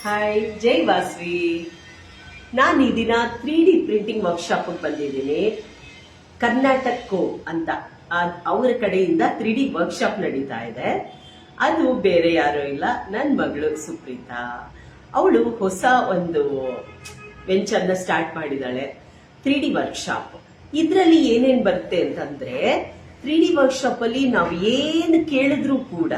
Hi, ಜೈ ವಾಸ್ವಿ. ನಾನು ಈ ದಿನ 3D ಪ್ರಿಂಟಿಂಗ್ ವರ್ಕ್ಶಾಪ್ ಬಂದಿದ್ದೀನಿ. ಕರ್ನಾಟಕೋ ಅಂತ ಅವರ ಕಡೆಯಿಂದ 3D ವರ್ಕ್ಶಾಪ್ ನಡೀತಾ ಇದೆ. ಅದು ಬೇರೆ ಯಾರು ಇಲ್ಲ, ನನ್ನ ಮಗಳು ಸುಪ್ರೀತಾ. ಅವಳು ಹೊಸ ಒಂದು ವೆಂಚರ್ನ ಸ್ಟಾರ್ಟ್ ಮಾಡಿದಾಳೆ, 3D ವರ್ಕ್ಶಾಪ್. ಇದರಲ್ಲಿ ಏನೇನ್ ಬರುತ್ತೆ ಅಂತಂದ್ರೆ 3D ವರ್ಕ್ಶಾಪ್ ಅಲ್ಲಿ ನಾವು ಏನು ಕೇಳಿದ್ರು ಕೂಡ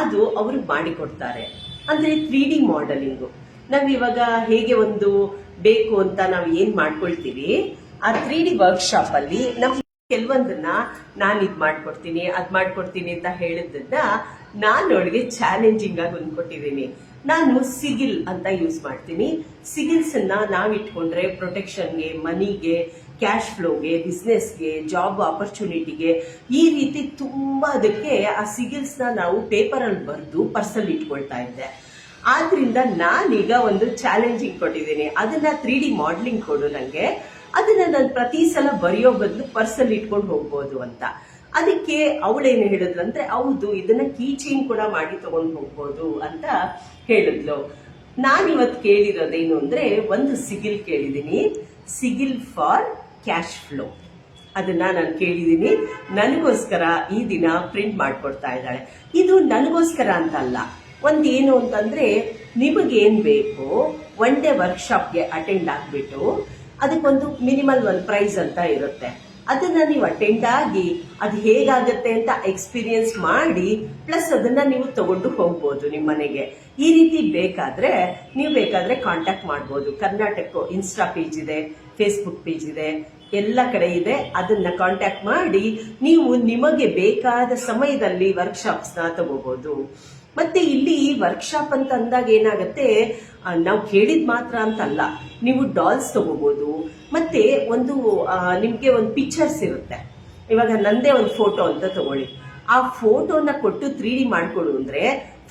ಅದು ಅವರು ಮಾಡಿಕೊಡ್ತಾರೆ. ಅಂದ್ರೆ 3D ಮಾಡೆಲಿಂಗು ನಾವ್ ಇವಾಗ ಹೇಗೆ ಒಂದು ಬೇಕು ಅಂತ ನಾವು ಏನ್ ಮಾಡ್ಕೊಳ್ತೀವಿ, ಆ 3D ವರ್ಕ್ಶಾಪ್ ಅಲ್ಲಿ ನಮ್ಗೆ ಕೆಲವೊಂದನ್ನ ನಾನು ಇದ್ ಮಾಡ್ಕೊಡ್ತೀನಿ ಅದ್ ಮಾಡ್ಕೊಡ್ತೀನಿ ಅಂತ ಹೇಳಿದ್ದನ್ನ ನಾನು ಅವಳಿಗೆ ಚಾಲೆಂಜಿಂಗ್ ಆಗಿ ಹೊಂದ್ಕೊಟ್ಟಿದ್ದೀನಿ. ನಾನು ಸಿಗಿಲ್ ಅಂತ ಯೂಸ್ ಮಾಡ್ತೀನಿ. ಸಿಗಿಲ್ಸ್ ಅನ್ನ ನಾವ್ ಇಟ್ಕೊಂಡ್ರೆ ಪ್ರೊಟೆಕ್ಷನ್ಗೆ, ಮನಿಗೆ, ಕ್ಯಾಶ್ ಫ್ಲೋಗೆ, ಬಿಸ್ನೆಸ್ಗೆ, ಜಾಬ್ ಆಪರ್ಚುನಿಟಿಗೆ, ಈ ರೀತಿ ತುಂಬಾ ಅದಕ್ಕೆ ಆ ಸಿಗಿಲ್ಸ್ ನ ನಾವು ಪೇಪರ್ ಅಲ್ಲಿ ಬರೆದು ಪರ್ಸಲ್ಲಿ ಇಟ್ಕೊಳ್ತಾ ಇದ್ದೆ. ಆದ್ರಿಂದ ನಾನೀಗ ಒಂದು ಚಾಲೆಂಜಿಂಗ್ ಕೊಟ್ಟಿದ್ದೀನಿ, ಅದನ್ನ 3D ಮಾಡಲಿಂಗ್ ಕೊಡು ನಂಗೆ, ಅದನ್ನ ನಾನು ಪ್ರತಿ ಸಲ ಬರೆಯೋ ಬದಲು ಪರ್ಸಲ್ಲಿ ಇಟ್ಕೊಂಡು ಹೋಗ್ಬೋದು ಅಂತ. ಅದಕ್ಕೆ ಅವಳೇನು ಹೇಳಿದ್ರಂದ್ರೆ, ಹೌದು ಇದನ್ನ ಕೀ ಚೈನ್ ಕೂಡ ಮಾಡಿ ತಗೊಂಡು ಹೋಗ್ಬೋದು ಅಂತ ಹೇಳಿದ್ಲು. ನಾನಿವತ್ತು ಕೇಳಿರೋದೇನು ಅಂದ್ರೆ, ಒಂದು ಸಿಗಿಲ್ ಕೇಳಿದೀನಿ, ಸಿಗಿಲ್ ಫಾರ್ ಕ್ಯಾಶ್ ಫ್ಲೋ. ಅದನ್ನ ನಾನು ಕೇಳಿದೀನಿ. ನನಗೋಸ್ಕರ ಈ ದಿನ ಪ್ರಿಂಟ್ ಮಾಡ್ಕೊಡ್ತಾ ಇದ್ದಾಳೆ. ಇದು ನನಗೋಸ್ಕರ ಅಂತ ಅಲ್ಲ, ಒಂದೇನು ಅಂತಂದ್ರೆ ನಿಮಗೇನ್ ಬೇಕು, ಒನ್ ಡೇ ವರ್ಕ್ಶಾಪ್ಗೆ ಅಟೆಂಡ್ ಆಗ್ಬಿಟ್ಟು ಅದಕ್ಕೊಂದು ಮಿನಿಮಲ್ ಒಂದು ಪ್ರೈಸ್ ಅಂತ ಇರುತ್ತೆ. ಅದನ್ನ ನೀವು ಅಟೆಂಡ್ ಆಗಿ ಅದು ಹೇಗಾಗತ್ತೆ ಅಂತ ಎಕ್ಸ್ಪೀರಿಯನ್ಸ್ ಮಾಡಿ, ಪ್ಲಸ್ ಅದನ್ನ ನೀವು ತಗೊಂಡು ಹೋಗ್ಬೋದು ನಿಮ್ಮ ಮನೆಗೆ. ಈ ರೀತಿ ಬೇಕಾದ್ರೆ ನೀವು ಕಾಂಟ್ಯಾಕ್ಟ್ ಮಾಡ್ಬೋದು. ಕರ್ನಾಟಕ ಇನ್ಸ್ಟಾ ಪೇಜ್ ಇದೆ, ಫೇಸ್ಬುಕ್ ಪೇಜ್ ಇದೆ, ಎಲ್ಲ ಕಡೆ ಇದೆ. ಅದನ್ನ ಕಾಂಟ್ಯಾಕ್ಟ್ ಮಾಡಿ ನೀವು ನಿಮಗೆ ಬೇಕಾದ ಸಮಯದಲ್ಲಿ ವರ್ಕ್ಶಾಪ್ಸ್ ನ ತಗೋಬಹುದು. ಮತ್ತೆ ಇಲ್ಲಿ ವರ್ಕ್ಶಾಪ್ ಅಂತ ಅಂದಾಗ ಏನಾಗತ್ತೆ, ನಾವು ಕೇಳಿದ್ ಮಾತ್ರ ಅಂತಲ್ಲ, ನೀವು ಡಾಲ್ಸ್ ತಗೋಬಹುದು. ಮತ್ತೆ ಒಂದು ನಿಮ್ಗೆ ಒಂದು ಪಿಕ್ಚರ್ಸ್ ಇರುತ್ತೆ. ಇವಾಗ ನಂದೇ ಒಂದು ಫೋಟೋ ಅಂತ ತಗೊಳ್ಳಿ, ಆ ಫೋಟೋನ ಕೊಟ್ಟು 3D ಮಾಡ್ಕೊಡು ಅಂದ್ರೆ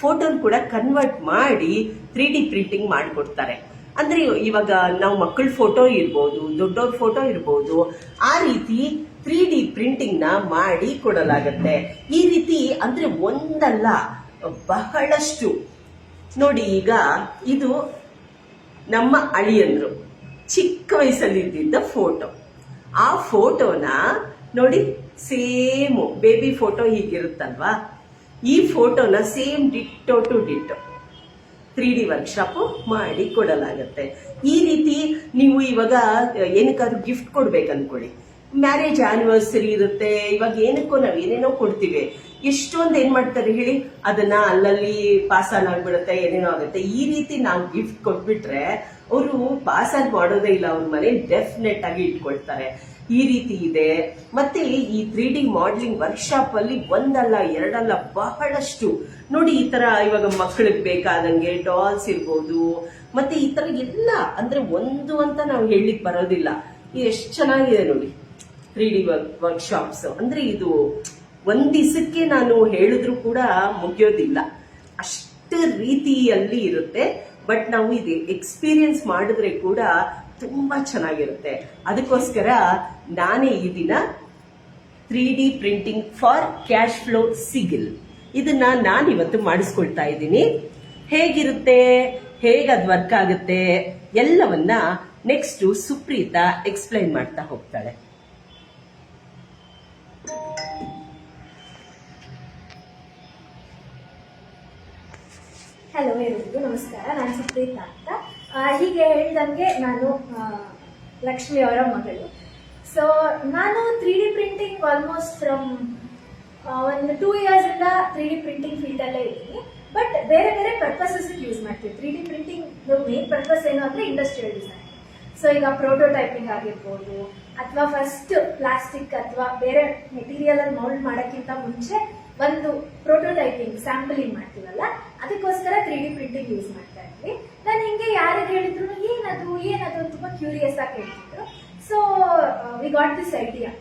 ಫೋಟೋನ್ ಕೂಡ ಕನ್ವರ್ಟ್ ಮಾಡಿ 3D ಪ್ರಿಂಟಿಂಗ್ ಮಾಡಿಕೊಡ್ತಾರೆ. ಅಂದ್ರೆ ಇವಾಗ ನಾವು ಮಕ್ಕಳ ಫೋಟೋ ಇರ್ಬೋದು, ದೊಡ್ಡವ್ರ ಫೋಟೋ ಇರ್ಬೋದು, ಆ ರೀತಿ 3D ಪ್ರಿಂಟಿಂಗ್ ನ ಮಾಡಿ ಕೊಡಲಾಗತ್ತೆ. ಈ ರೀತಿ ಅಂದ್ರೆ ಒಂದಲ್ಲ, ಬಹಳಷ್ಟು. ನೋಡಿ, ಈಗ ಇದು ನಮ್ಮ ಅಳಿಯಂದ್ರು ಚಿಕ್ಕ ವಯಸ್ಸಲ್ಲಿ ಇದ್ದಿದ್ದ ಫೋಟೋ. ಆ ಫೋಟೋನ ನೋಡಿ, ಸೇಮ್ ಬೇಬಿ ಫೋಟೋ ಹೀಗಿರುತ್ತಲ್ವಾ, ಈ ಫೋಟೋನ same ditto to ditto 3D workshop ಮಾಡಿ ಕೊಡಲಾಗತ್ತೆ. ಈ ರೀತಿ ನೀವು ಇವಾಗ ಏನಕ್ಕಾದ್ರೂ ಗಿಫ್ಟ್ ಕೊಡ್ಬೇಕು ಅನ್ಕೊಳ್ಳಿ, ಮ್ಯಾರೇಜ್ ಆನಿವರ್ಸರಿ ಇರುತ್ತೆ, ಇವಾಗ ಏನಕ್ಕೋ ನಾವ್ ಏನೇನೋ ಕೊಡ್ತೀವಿ. ಎಷ್ಟೊಂದು ಏನ್ ಮಾಡ್ತಾರೆ ಹೇಳಿ, ಅದನ್ನ ಅಲ್ಲಲ್ಲಿ ಪಾಸ್ ಆನ್ ಆಗ್ಬಿಡುತ್ತೆ, ಏನೇನೋ ಆಗುತ್ತೆ. ಈ ರೀತಿ ನಾವು ಗಿಫ್ಟ್ ಕೊಟ್ಬಿಟ್ರೆ ಅವರು ಪಾಸ್ ಆನ್ ಮಾಡೋದೇ ಇಲ್ಲ, ಅವ್ರ ಮನೆ ಡೆಫಿನೆಟ್ ಆಗಿ ಇಟ್ಕೊಳ್ತಾರೆ. ಈ ರೀತಿ ಇದೆ. ಮತ್ತೆ ಈ 3D ಮಾಡಲಿಂಗ್ ವರ್ಕ್ಶಾಪ್ ಅಲ್ಲಿ ಒಂದಲ್ಲ ಎರಡಲ್ಲ ಬಹಳಷ್ಟು. ನೋಡಿ, ಈ ತರ ಇವಾಗ ಮಕ್ಕಳಿಗೆ ಬೇಕಾದಂಗೆ ಡಾಲ್ಸ್ ಇರ್ಬೋದು, ಮತ್ತೆ ಈ ತರ ಎಲ್ಲ, ಅಂದ್ರೆ ಒಂದು ಅಂತ ನಾವು ಹೇಳಲಿಕ್ಕೆ ಬರೋದಿಲ್ಲ. ಎಷ್ಟು ಚೆನ್ನಾಗಿದೆ ನೋಡಿ 3D ವರ್ಕ್ಶಾಪ್ಸ್. ಅಂದ್ರೆ ಇದು ಒಂದ್ ದಿವಸಕ್ಕೆ ನಾನು ಹೇಳಿದ್ರು ಕೂಡ ಮುಗಿಯೋದಿಲ್ಲ, ಅಷ್ಟ ರೀತಿಯಲ್ಲಿ ಇರುತ್ತೆ. ಬಟ್ ನಾವು ಇದು ಎಕ್ಸ್ಪೀರಿಯನ್ಸ್ ಮಾಡಿದ್ರೆ ಕೂಡ ತುಂಬಾ ಚೆನ್ನಾಗಿರುತ್ತೆ. ಅದಕ್ಕೋಸ್ಕರ ನಾನೇ ಈ ದಿನ 3D printing for cash flow sigil ಇದನ್ನ ನಾನಿವತ್ತು ಮಾಡಿಸ್ಕೊಳ್ತಾ ಇದ್ದೀನಿ. ಹೇಗಿರುತ್ತೆ, ಹೇಗದ್ ವರ್ಕ್ ಆಗುತ್ತೆ ಎಲ್ಲವನ್ನ ನೆಕ್ಸ್ಟ್ ಸುಪ್ರೀತಾ ಎಕ್ಸ್ಪ್ಲೈನ್ ಮಾಡ್ತಾ ಹೋಗ್ತಾಳೆ. ಹಲೋ ಎಲ್ಲರಿಗೂ ನಮಸ್ಕಾರ, ನಾನು ಸುಪ್ರೀತಾ ಅಂತ. ಹೀಗೆ ಹೇಳ್ದಂಗೆ ನಾನು ಲಕ್ಷ್ಮಿ ಅವರ ಮಗಳು. ಸೊ ನಾನು 3D ಪ್ರಿಂಟಿಂಗ್ ಆಲ್ಮೋಸ್ಟ್ ಫ್ರಮ್ ಒಂದು 2 years ಇಂದ 3D ಪ್ರಿಂಟಿಂಗ್ ಫೀಲ್ಡ್ ಅಲ್ಲೇ ಇದ್ದೀನಿ. ಬಟ್ ಬೇರೆ ಬೇರೆ ಪರ್ಪಸಸ್ ಯೂಸ್ ಮಾಡ್ತೀವಿ. 3D ಪ್ರಿಂಟಿಂಗ್ ಮೇನ್ ಪರ್ಪಸ್ ಏನು ಅಂದ್ರೆ ಇಂಡಸ್ಟ್ರಿಯಲ್ ಡಿಸೈನ್. ಸೊ ಈಗ ಪ್ರೋಟೋಟೈಪಿಂಗ್ ಆಗಿರ್ಬೋದು, ಅಥವಾ ಫಸ್ಟ್ ಪ್ಲಾಸ್ಟಿಕ್ ಅಥವಾ ಬೇರೆ ಮೆಟೀರಿಯಲ್ ಅನ್ನು ಮೌಲ್ಡ್ ಮಾಡೋಕ್ಕಿಂತ ಮುಂಚೆ ಒಂದು ಪ್ರೋಟೋಟೈಪಿಂಗ್ ಸ್ಯಾಂಪಲಿಂಗ್ ಮಾಡ್ತೀವಲ್ಲ, ಅದಕ್ಕೋಸ್ಕರ 3D ಪ್ರಿಂಟಿಂಗ್ ಯೂಸ್ ಮಾಡ್ತಾ ಇದ್ವಿ. ನಾನು ಹಿಂಗೆ ಯಾರಿಗೆ ಹೇಳಿದ್ರು ಏನದು ತುಂಬಾ ಕ್ಯೂರಿಯಸ್ ಆಗಿ ಹೇಳ್ತಿದ್ರು. So we got this idea,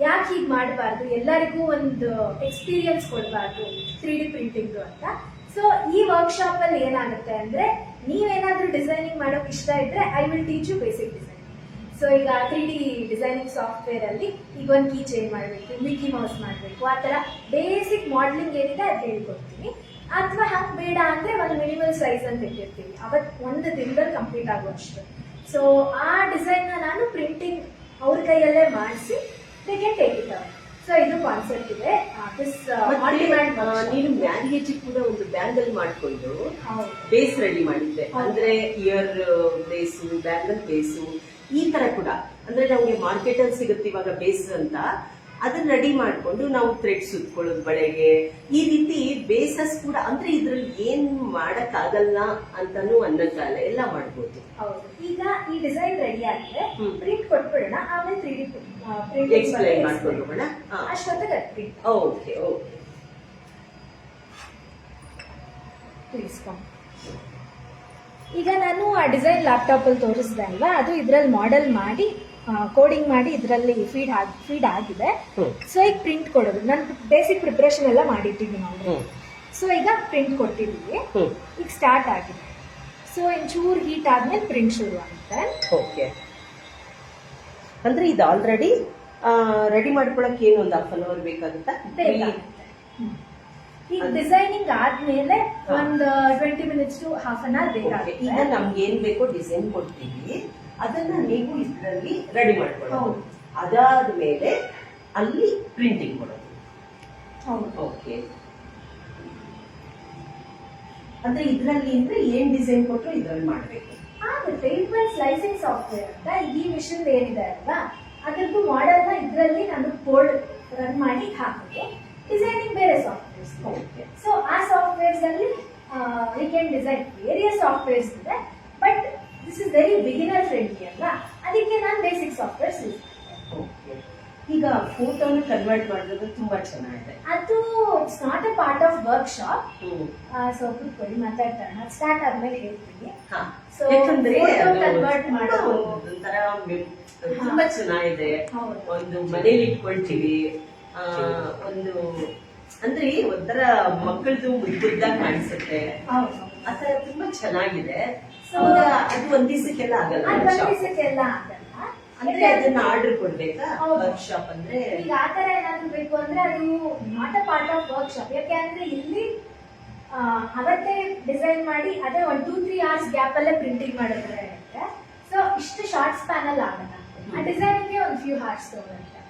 ಯಾಕೆ ಹೀಗೆ ಮಾಡಬಾರ್ದು, ಎಲ್ಲರಿಗೂ ಒಂದು ಎಕ್ಸ್ಪೀರಿಯನ್ಸ್ ಕೊಡಬಾರ್ದು 3D ಪ್ರಿಂಟಿಂಗ್ ಅಂತ. ಸೊ ಈ ವರ್ಕ್ಶಾಪ್ ಅಲ್ಲಿ ಏನಾಗುತ್ತೆ ಅಂದ್ರೆ, ನೀವೇನಾದ್ರೂ ಡಿಸೈನಿಂಗ್ ಮಾಡೋಕೆ ಇಷ್ಟ ಇದ್ರೆ I will teach you basic design. So ಈಗ 3D ಡಿಸೈನಿಂಗ್ ಸಾಫ್ಟ್ವೇರ್ ಅಲ್ಲಿ ಈಗ ಒಂದು ಕೀ ಚೇಂಜ್ ಮಾಡಬೇಕು, ಮಿಕ್ಕಿ ಮೌಸ್ ಮಾಡಬೇಕು, ಆ ತರ ಬೇಸಿಕ್ ಮಾಡಲಿಂಗ್ ಏನಿದೆ ಅದು ಹೇಳ್ಕೊಡ್ತೀನಿ. ಅಥವಾ ಹಂಗ್ ಬೇಡ ಅಂದ್ರೆ ಒಂದು ಮಿನಿಮಲ್ ಸೈಜ್ ಅಂತ ಇಟ್ಟಿರ್ತೀವಿ, ಅವತ್ ಒಂದು ದಿನದಲ್ಲಿ ಕಂಪ್ಲೀಟ್ ಆಗುವಷ್ಟು. ಸೊ ಆ ಡಿಸೈನ್ ನಾನು ಪ್ರಿಂಟಿಂಗ್ ಅವ್ರ ಕೈಯಲ್ಲೇ ಮಾಡಿಸಿ they can take it out. So ಇದು ಕಾನ್ಸೆಪ್ಟ್ ಇದೆ. ನೀನು ಮ್ಯಾರೇಜ್ ಕೂಡ ಒಂದು ಬ್ಯಾಂಗಲ್ ಮಾಡ್ಕೊಂಡು ಬೇಸ್ ರೆಡಿ ಮಾಡಿದ್ದೆ, ಅಂದ್ರೆ ಇಯರ್ ಬೇಸು, ಬ್ಯಾಂಗಲ್ ಬೇಸು, ಈ ತರ ಕೂಡ. ಅಂದ್ರೆ ನಮ್ಗೆ ಮಾರ್ಕೆಟ್ ಅಲ್ಲಿ ಸಿಗುತ್ತೆ ಇವಾಗ ಬೇಸ್ ಅಂತ, ಅದನ್ನ ರೆಡಿ ಮಾಡ್ಕೊಂಡು ನಾವು ಥ್ರೆಡ್ ಸುತ್ಕೊಳ್ಳೋದು ಬಳೆಗೆ, ಈ ರೀತಿ ಬೇಸಸ್ ಕೂಡ. ಅಂದ್ರೆ ಇದ್ರಲ್ಲಿ ಏನ್ ಮಾಡಕ್ ಆಗಲ್ಲ ಅಂತಾನು ಅನ್ನಕ್ಕಾಗಲ್ಲ, ಎಲ್ಲ ಮಾಡ್ಬೋದು. ಹೌದು. ಈಗ ಈ ಡಿಸೈನ್ ರೆಡಿ ಆಗಿದೆ, ಪ್ರಿಂಟ್ ಕೊಟ್ಬಿಡೋಣ, ಆಮೇಲೆ 3D ಎಕ್ಸ್ಪ್ಲೈನ್ ಮಾಡ್ಕೊಂಡು ಹೋಗೋಣ. ಅಷ್ಟೊತ್ತಿಗೆ print. Okay okay. Please come. ಈಗ ನಾನು ಆ ಡಿಸೈನ್ ಲ್ಯಾಪ್ಟಾಪ್ ಅಲ್ಲಿ ತೋರಿಸಿದೆ ಅಲ್ವಾ, ಅದು ಇದ್ರಲ್ಲಿ ಮಾಡೆಲ್ ಮಾಡಿ ಕೋಡಿಂಗ್ ಮಾಡಿ ಇದರಲ್ಲಿ ಫೀಡ್ ಆಗಿದೆ. ಸೊ ಈಗ ಪ್ರಿಂಟ್ ಕೊಡೋದು, ನಾನು ಬೇಸಿಕ್ ಪ್ರಿಪರೇಷನ್ ಎಲ್ಲ ಮಾಡಿಟ್ಟಿದ್ದೀನಿ ನಾವು. ಸೊ ಈಗ ಪ್ರಿಂಟ್ ಕೊಟ್ಟಿದ್ದೀವಿ, ಈಗ ಸ್ಟಾರ್ಟ್ ಆಗಿದೆ. ಸೊ ಒಂಚೂರು ಹೀಟ್ ಆದ್ಮೇಲೆ ಪ್ರಿಂಟ್ ಶುರು ಆಗುತ್ತೆ. ಓಕೆ. ಅಂದ್ರೆ ಇದು ಆಲ್ರೆಡಿ ರೆಡಿ ಮಾಡ್ಕೊಳಕ್ ಏನು ಒಂದು 1/2 hour ಬೇಕಾಗುತ್ತಾ? ಈಗ ಡಿಸೈನಿಂಗ್ ಆದ್ಮೇಲೆ ಒಂದು 20 minutes to half an hour ಬೇಕಾಗುತ್ತೆ. ಈಗ ನಮ್ಗೆ ಏನ್ ಬೇಕೋ ಡಿಸೈನ್ ಕೊಡ್ತೀವಿ, ಅದನ್ನ ನೀವು ಇದರಲ್ಲಿ ರೆಡಿ ಮಾಡ್ಕೊಳ್ಳೋದು. ಅದಾದ್ಮೇಲೆ ಅಲ್ಲಿ ಪ್ರಿಂಟಿಂಗ್ ಕೊಡೋದು. ಓಕೆ. ಅಂದ್ರೆ ಇದ್ರಲ್ಲಿ ಅಂದ್ರೆ ಏನ್ ಡಿಸೈನ್ ಕೊಟ್ಟರು ಇದ್ರಲ್ಲಿ ಮಾಡ್ಬೇಕು ಆಗುತ್ತೆ. ಇದು ಸ್ಲೈಸಿಂಗ್ ಸಾಫ್ಟ್ವೇರ್ ಅಂತ ಈ ಮಿಷನ್ ಏನಿದೆ ಅಲ್ವಾ, ಅದ್ರದ್ದು ಮಾಡೆಲ್ ನ ಇದ್ರಲ್ಲಿ ನಾನು ಕೋಡ್ ರನ್ ಮಾಡಿ ಹಾಕೋದು. ಡಿಸೈನಿಂಗ್ ಬೇರೆ ಸಾಫ್ಟ್ವೇರ್ಸ್. ಸೊ ಆ ಸಾಫ್ಟ್ವೇರ್ಸ್ ಅಲ್ಲಿ we can design various softwares ಇದೆ, but this is very beginner friendly ಅಲ್ವಾ, ಅದಕ್ಕೆ ನಾನು ಬೇಸಿಕ್ ಸಾಫ್ಟ್ವೇರ್ಸ್ ಯೂಸ್ ಮಾಡ್ತೀನಿ. ಈಗ ಫೋಟೋನ ಕನ್ವರ್ಟ್ ಮಾಡೋದು ತುಂಬಾ ಚೆನ್ನಾಗಿದೆ. ಅದು it's not a part of work shop. So ಕೂತ್ಕೊಳ್ಳಿ, ಮಾತಾಡ್ತಾರ, ಸ್ಟಾರ್ಟ್ ಆದ್ಮೇಲೆ ಹೇಳ್ತೀನಿ. ಸೊ ಫೋಟೋ ಕನ್ವರ್ಟ್ ಮಾಡೋದು ಒಂಥರ ತುಂಬಾ ಚೆನ್ನಾಗಿದೆ. ಒಂದು ಮನೇಲಿ ಇಟ್ಕೊಳ್ತೀವಿ, ಒಂದು ಅಂದ್ರೆ ಒಂಥರ ಮಕ್ಕಳದು ಮುದ್ದಾಗಿ ಕಾಣಿಸುತ್ತೆ, ಆತರ ತುಂಬಾ ಚೆನ್ನಾಗಿದೆ. ಅದು ಒಂದ್ ದಿವಸಕ್ಕೆಲ್ಲ ಆಗಲ್ಲ, ಅಂದ್ರೆ ಅದನ್ನ ಆರ್ಡರ್ ಕೊಡ್ಬೇಕಾ ವರ್ಕ್ ಶಾಪ್ ಅಂದ್ರೆ? ಈಗ ಆತರ ಏನಾದ್ರು ಬೇಕು ಅಂದ್ರೆ ಅದು not a part of work shop. ಯಾಕೆಂದ್ರೆ ಇಲ್ಲಿ ಅವತ್ತೇ ಡಿಸೈನ್ ಮಾಡಿ ಅದೇ 1-2-3 hours ಗ್ಯಾಪ್ ಅಲ್ಲೇ ಪ್ರಿಂಟಿಂಗ್ ಮಾಡಿದ್ರೆ ಇರುತ್ತೆ. ಸೊ ಇಷ್ಟು ಶಾರ್ಟ್ ಸ್ಪ್ಯಾನ್ ಅಲ್ಲಿ ಆಗಲ್ಲ, ಆ ಡಿಸೈನ್ಗೆ ಒಂದು ಫ್ಯೂ hours ತಗೊಳುತ್ತೆ.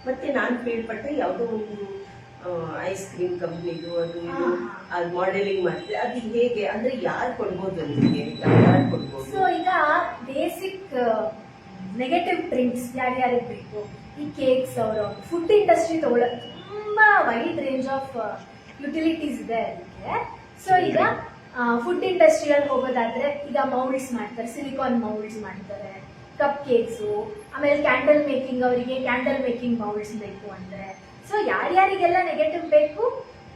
ಮತ್ತೆ ನಾನ್ ಕೇಳ್ಪಟ್ಟೆ ಯಾವ್ದೋ ಒಂದು ಐಸ್ ಕ್ರೀಮ್ ಕಂಪ್ನಿದು ಅದು ಇದು ಅದು ಮಾಡೆಲಿಂಗ್ ಮಾಡ್ತಾರೆ, ಅದು ಹೇಗೆ ಅಂದ್ರೆ ಯಾರು ಕೊಡ್ಬೋದು ನಿಮಗೆ, ಯಾರು ಕೊಡ್ಬೋದು? ಸೊ ಈಗ ಬೇಸಿಕ್ ನೆಗೆಟಿವ್ ಪ್ರಿಂಟ್ಸ್ ಯಾರ್ಯಾರಿಗೆ ಬೇಕು, ಈ ಕೇಕ್ಸ್ ಅವರು ಫುಡ್ ಇಂಡಸ್ಟ್ರಿ ತಗೊಳ್ಳೋದು ತುಂಬಾ ವೈಡ್ ರೇಂಜ್ ಆಫ್ ಯುಟಿಲಿಟೀಸ್ ಇದೆ ಅದಕ್ಕೆ. ಸೊ ಈಗ ಫುಡ್ ಇಂಡಸ್ಟ್ರಿಯಲ್ಲಿ ಹೋಗೋದಾದ್ರೆ ಈಗ ಮೌಲ್ಡ್ಸ್ ಮಾಡ್ತಾರೆ, ಸಿಲಿಕಾನ್ ಮೌಲ್ಡ್ಸ್ ಮಾಡ್ತಾರೆ, ಕಪ್ ಕೇಕ್ಸು, ಆಮೇಲೆ ಕ್ಯಾಂಡಲ್ ಮೇಕಿಂಗ್, ಅವರಿಗೆ ಕ್ಯಾಂಡಲ್ ಮೇಕಿಂಗ್ ಮೌಲ್ಡ್ಸ್ ಬೇಕು ಅಂದ್ರೆ. ಸೊ ಯಾರ್ಯಾರಿಗೆಲ್ಲ ನೆಗೆಟಿವ್ ಬೇಕು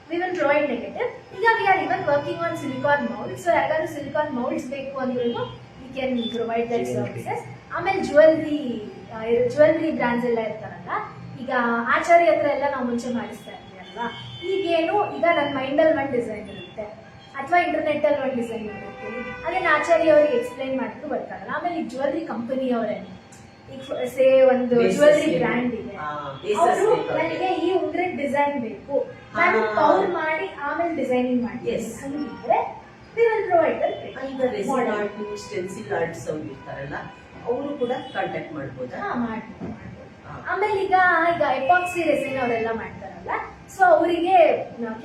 ವಿ ವಿಲ್ ಪ್ರೊವೈಡ್ ನೆಗೆಟಿವ್. ಈಗ we are even working on silicon moulds. So ಯಾರಿಗಾದ್ರು ಸಿಲಿಕಾನ್ ಮೌಲ್ಡ್ಸ್ ಬೇಕು ಅಂದ್ರೂ we can provide that services. ಆಮೇಲೆ ಜ್ಯುವೆಲ್ರಿ ಬ್ರ್ಯಾಂಡ್ಸ್ ಎಲ್ಲ ಇರ್ತಾರಲ್ಲ, ಈಗ ಆಚಾರ್ಯ ಹತ್ರ ಎಲ್ಲ ನಾವು ಮುಂಚೆ ಮಾಡಿಸ್ತಾ ಇದ್ವಿ ಅಲ್ವಾ. ಈಗೇನು ಈಗ ನನ್ನ ಮೈಂಡಲ್ಲಿ ಒಂದು ಡಿಸೈನ್ ಇರುತ್ತೆ ಅಥವಾ ಇಂಟರ್ನೆಟ್ ಅಲ್ಲಿ ಒಂದು ಡಿಸೈನ್ ಇರುತ್ತೆ, ಅದನ್ನ ಆಚಾರ್ಯ ಅವ್ರಿಗೆ ಎಕ್ಸ್ಪ್ಲೈನ್ ಮಾಡಿದ್ರು ಬರ್ತಾರಲ್ಲ. ಆಮೇಲೆ ಈ ಜ್ಯುವೆಲ್ರಿ ಕಂಪನಿ ಅವರೇ, ಈಗ ಸೇ ಒಂದು ಜ್ಯುವೆಲ್ರಿ ಬ್ರ್ಯಾಂಡ್ ಇದೆ, ಅವರು ನನಗೆ ಈ ಉಂಗ್ರದ ಡಿಸೈನ್ ಬೇಕು, ನಾನು ಕವರ್ ಮಾಡಿ ಆಮೇಲೆ ಡಿಸೈನಿಂಗ್ ಮಾಡಿ ಹಂಗಿದ್ರೆ ವಿ ವಿಲ್ ಪ್ರೊವೈಡ್ ದಟ್. ಈಗ ರೆಸಿನ್ ಆರ್ಟ್, ಸ್ಟೆನ್ಸಿಲ್ ಆರ್ಟ್ಸ್ ಅವ್ರು ಇರ್ತಾರಲ್ಲ, ಅವರು ಕೂಡ ಕಾಂಟ್ಯಾಕ್ಟ್ ಮಾಡ್ಬೋದಾ? ಮಾಡ್ಬೋದು. ಆಮೇಲೆ ಈಗ ಎಪಾಕ್ಸಿ ರೆಸಿನ್ ಅವರೆಲ್ಲ ಮಾಡ್ತಾರಲ್ಲ, ಸೊ ಅವರಿಗೆ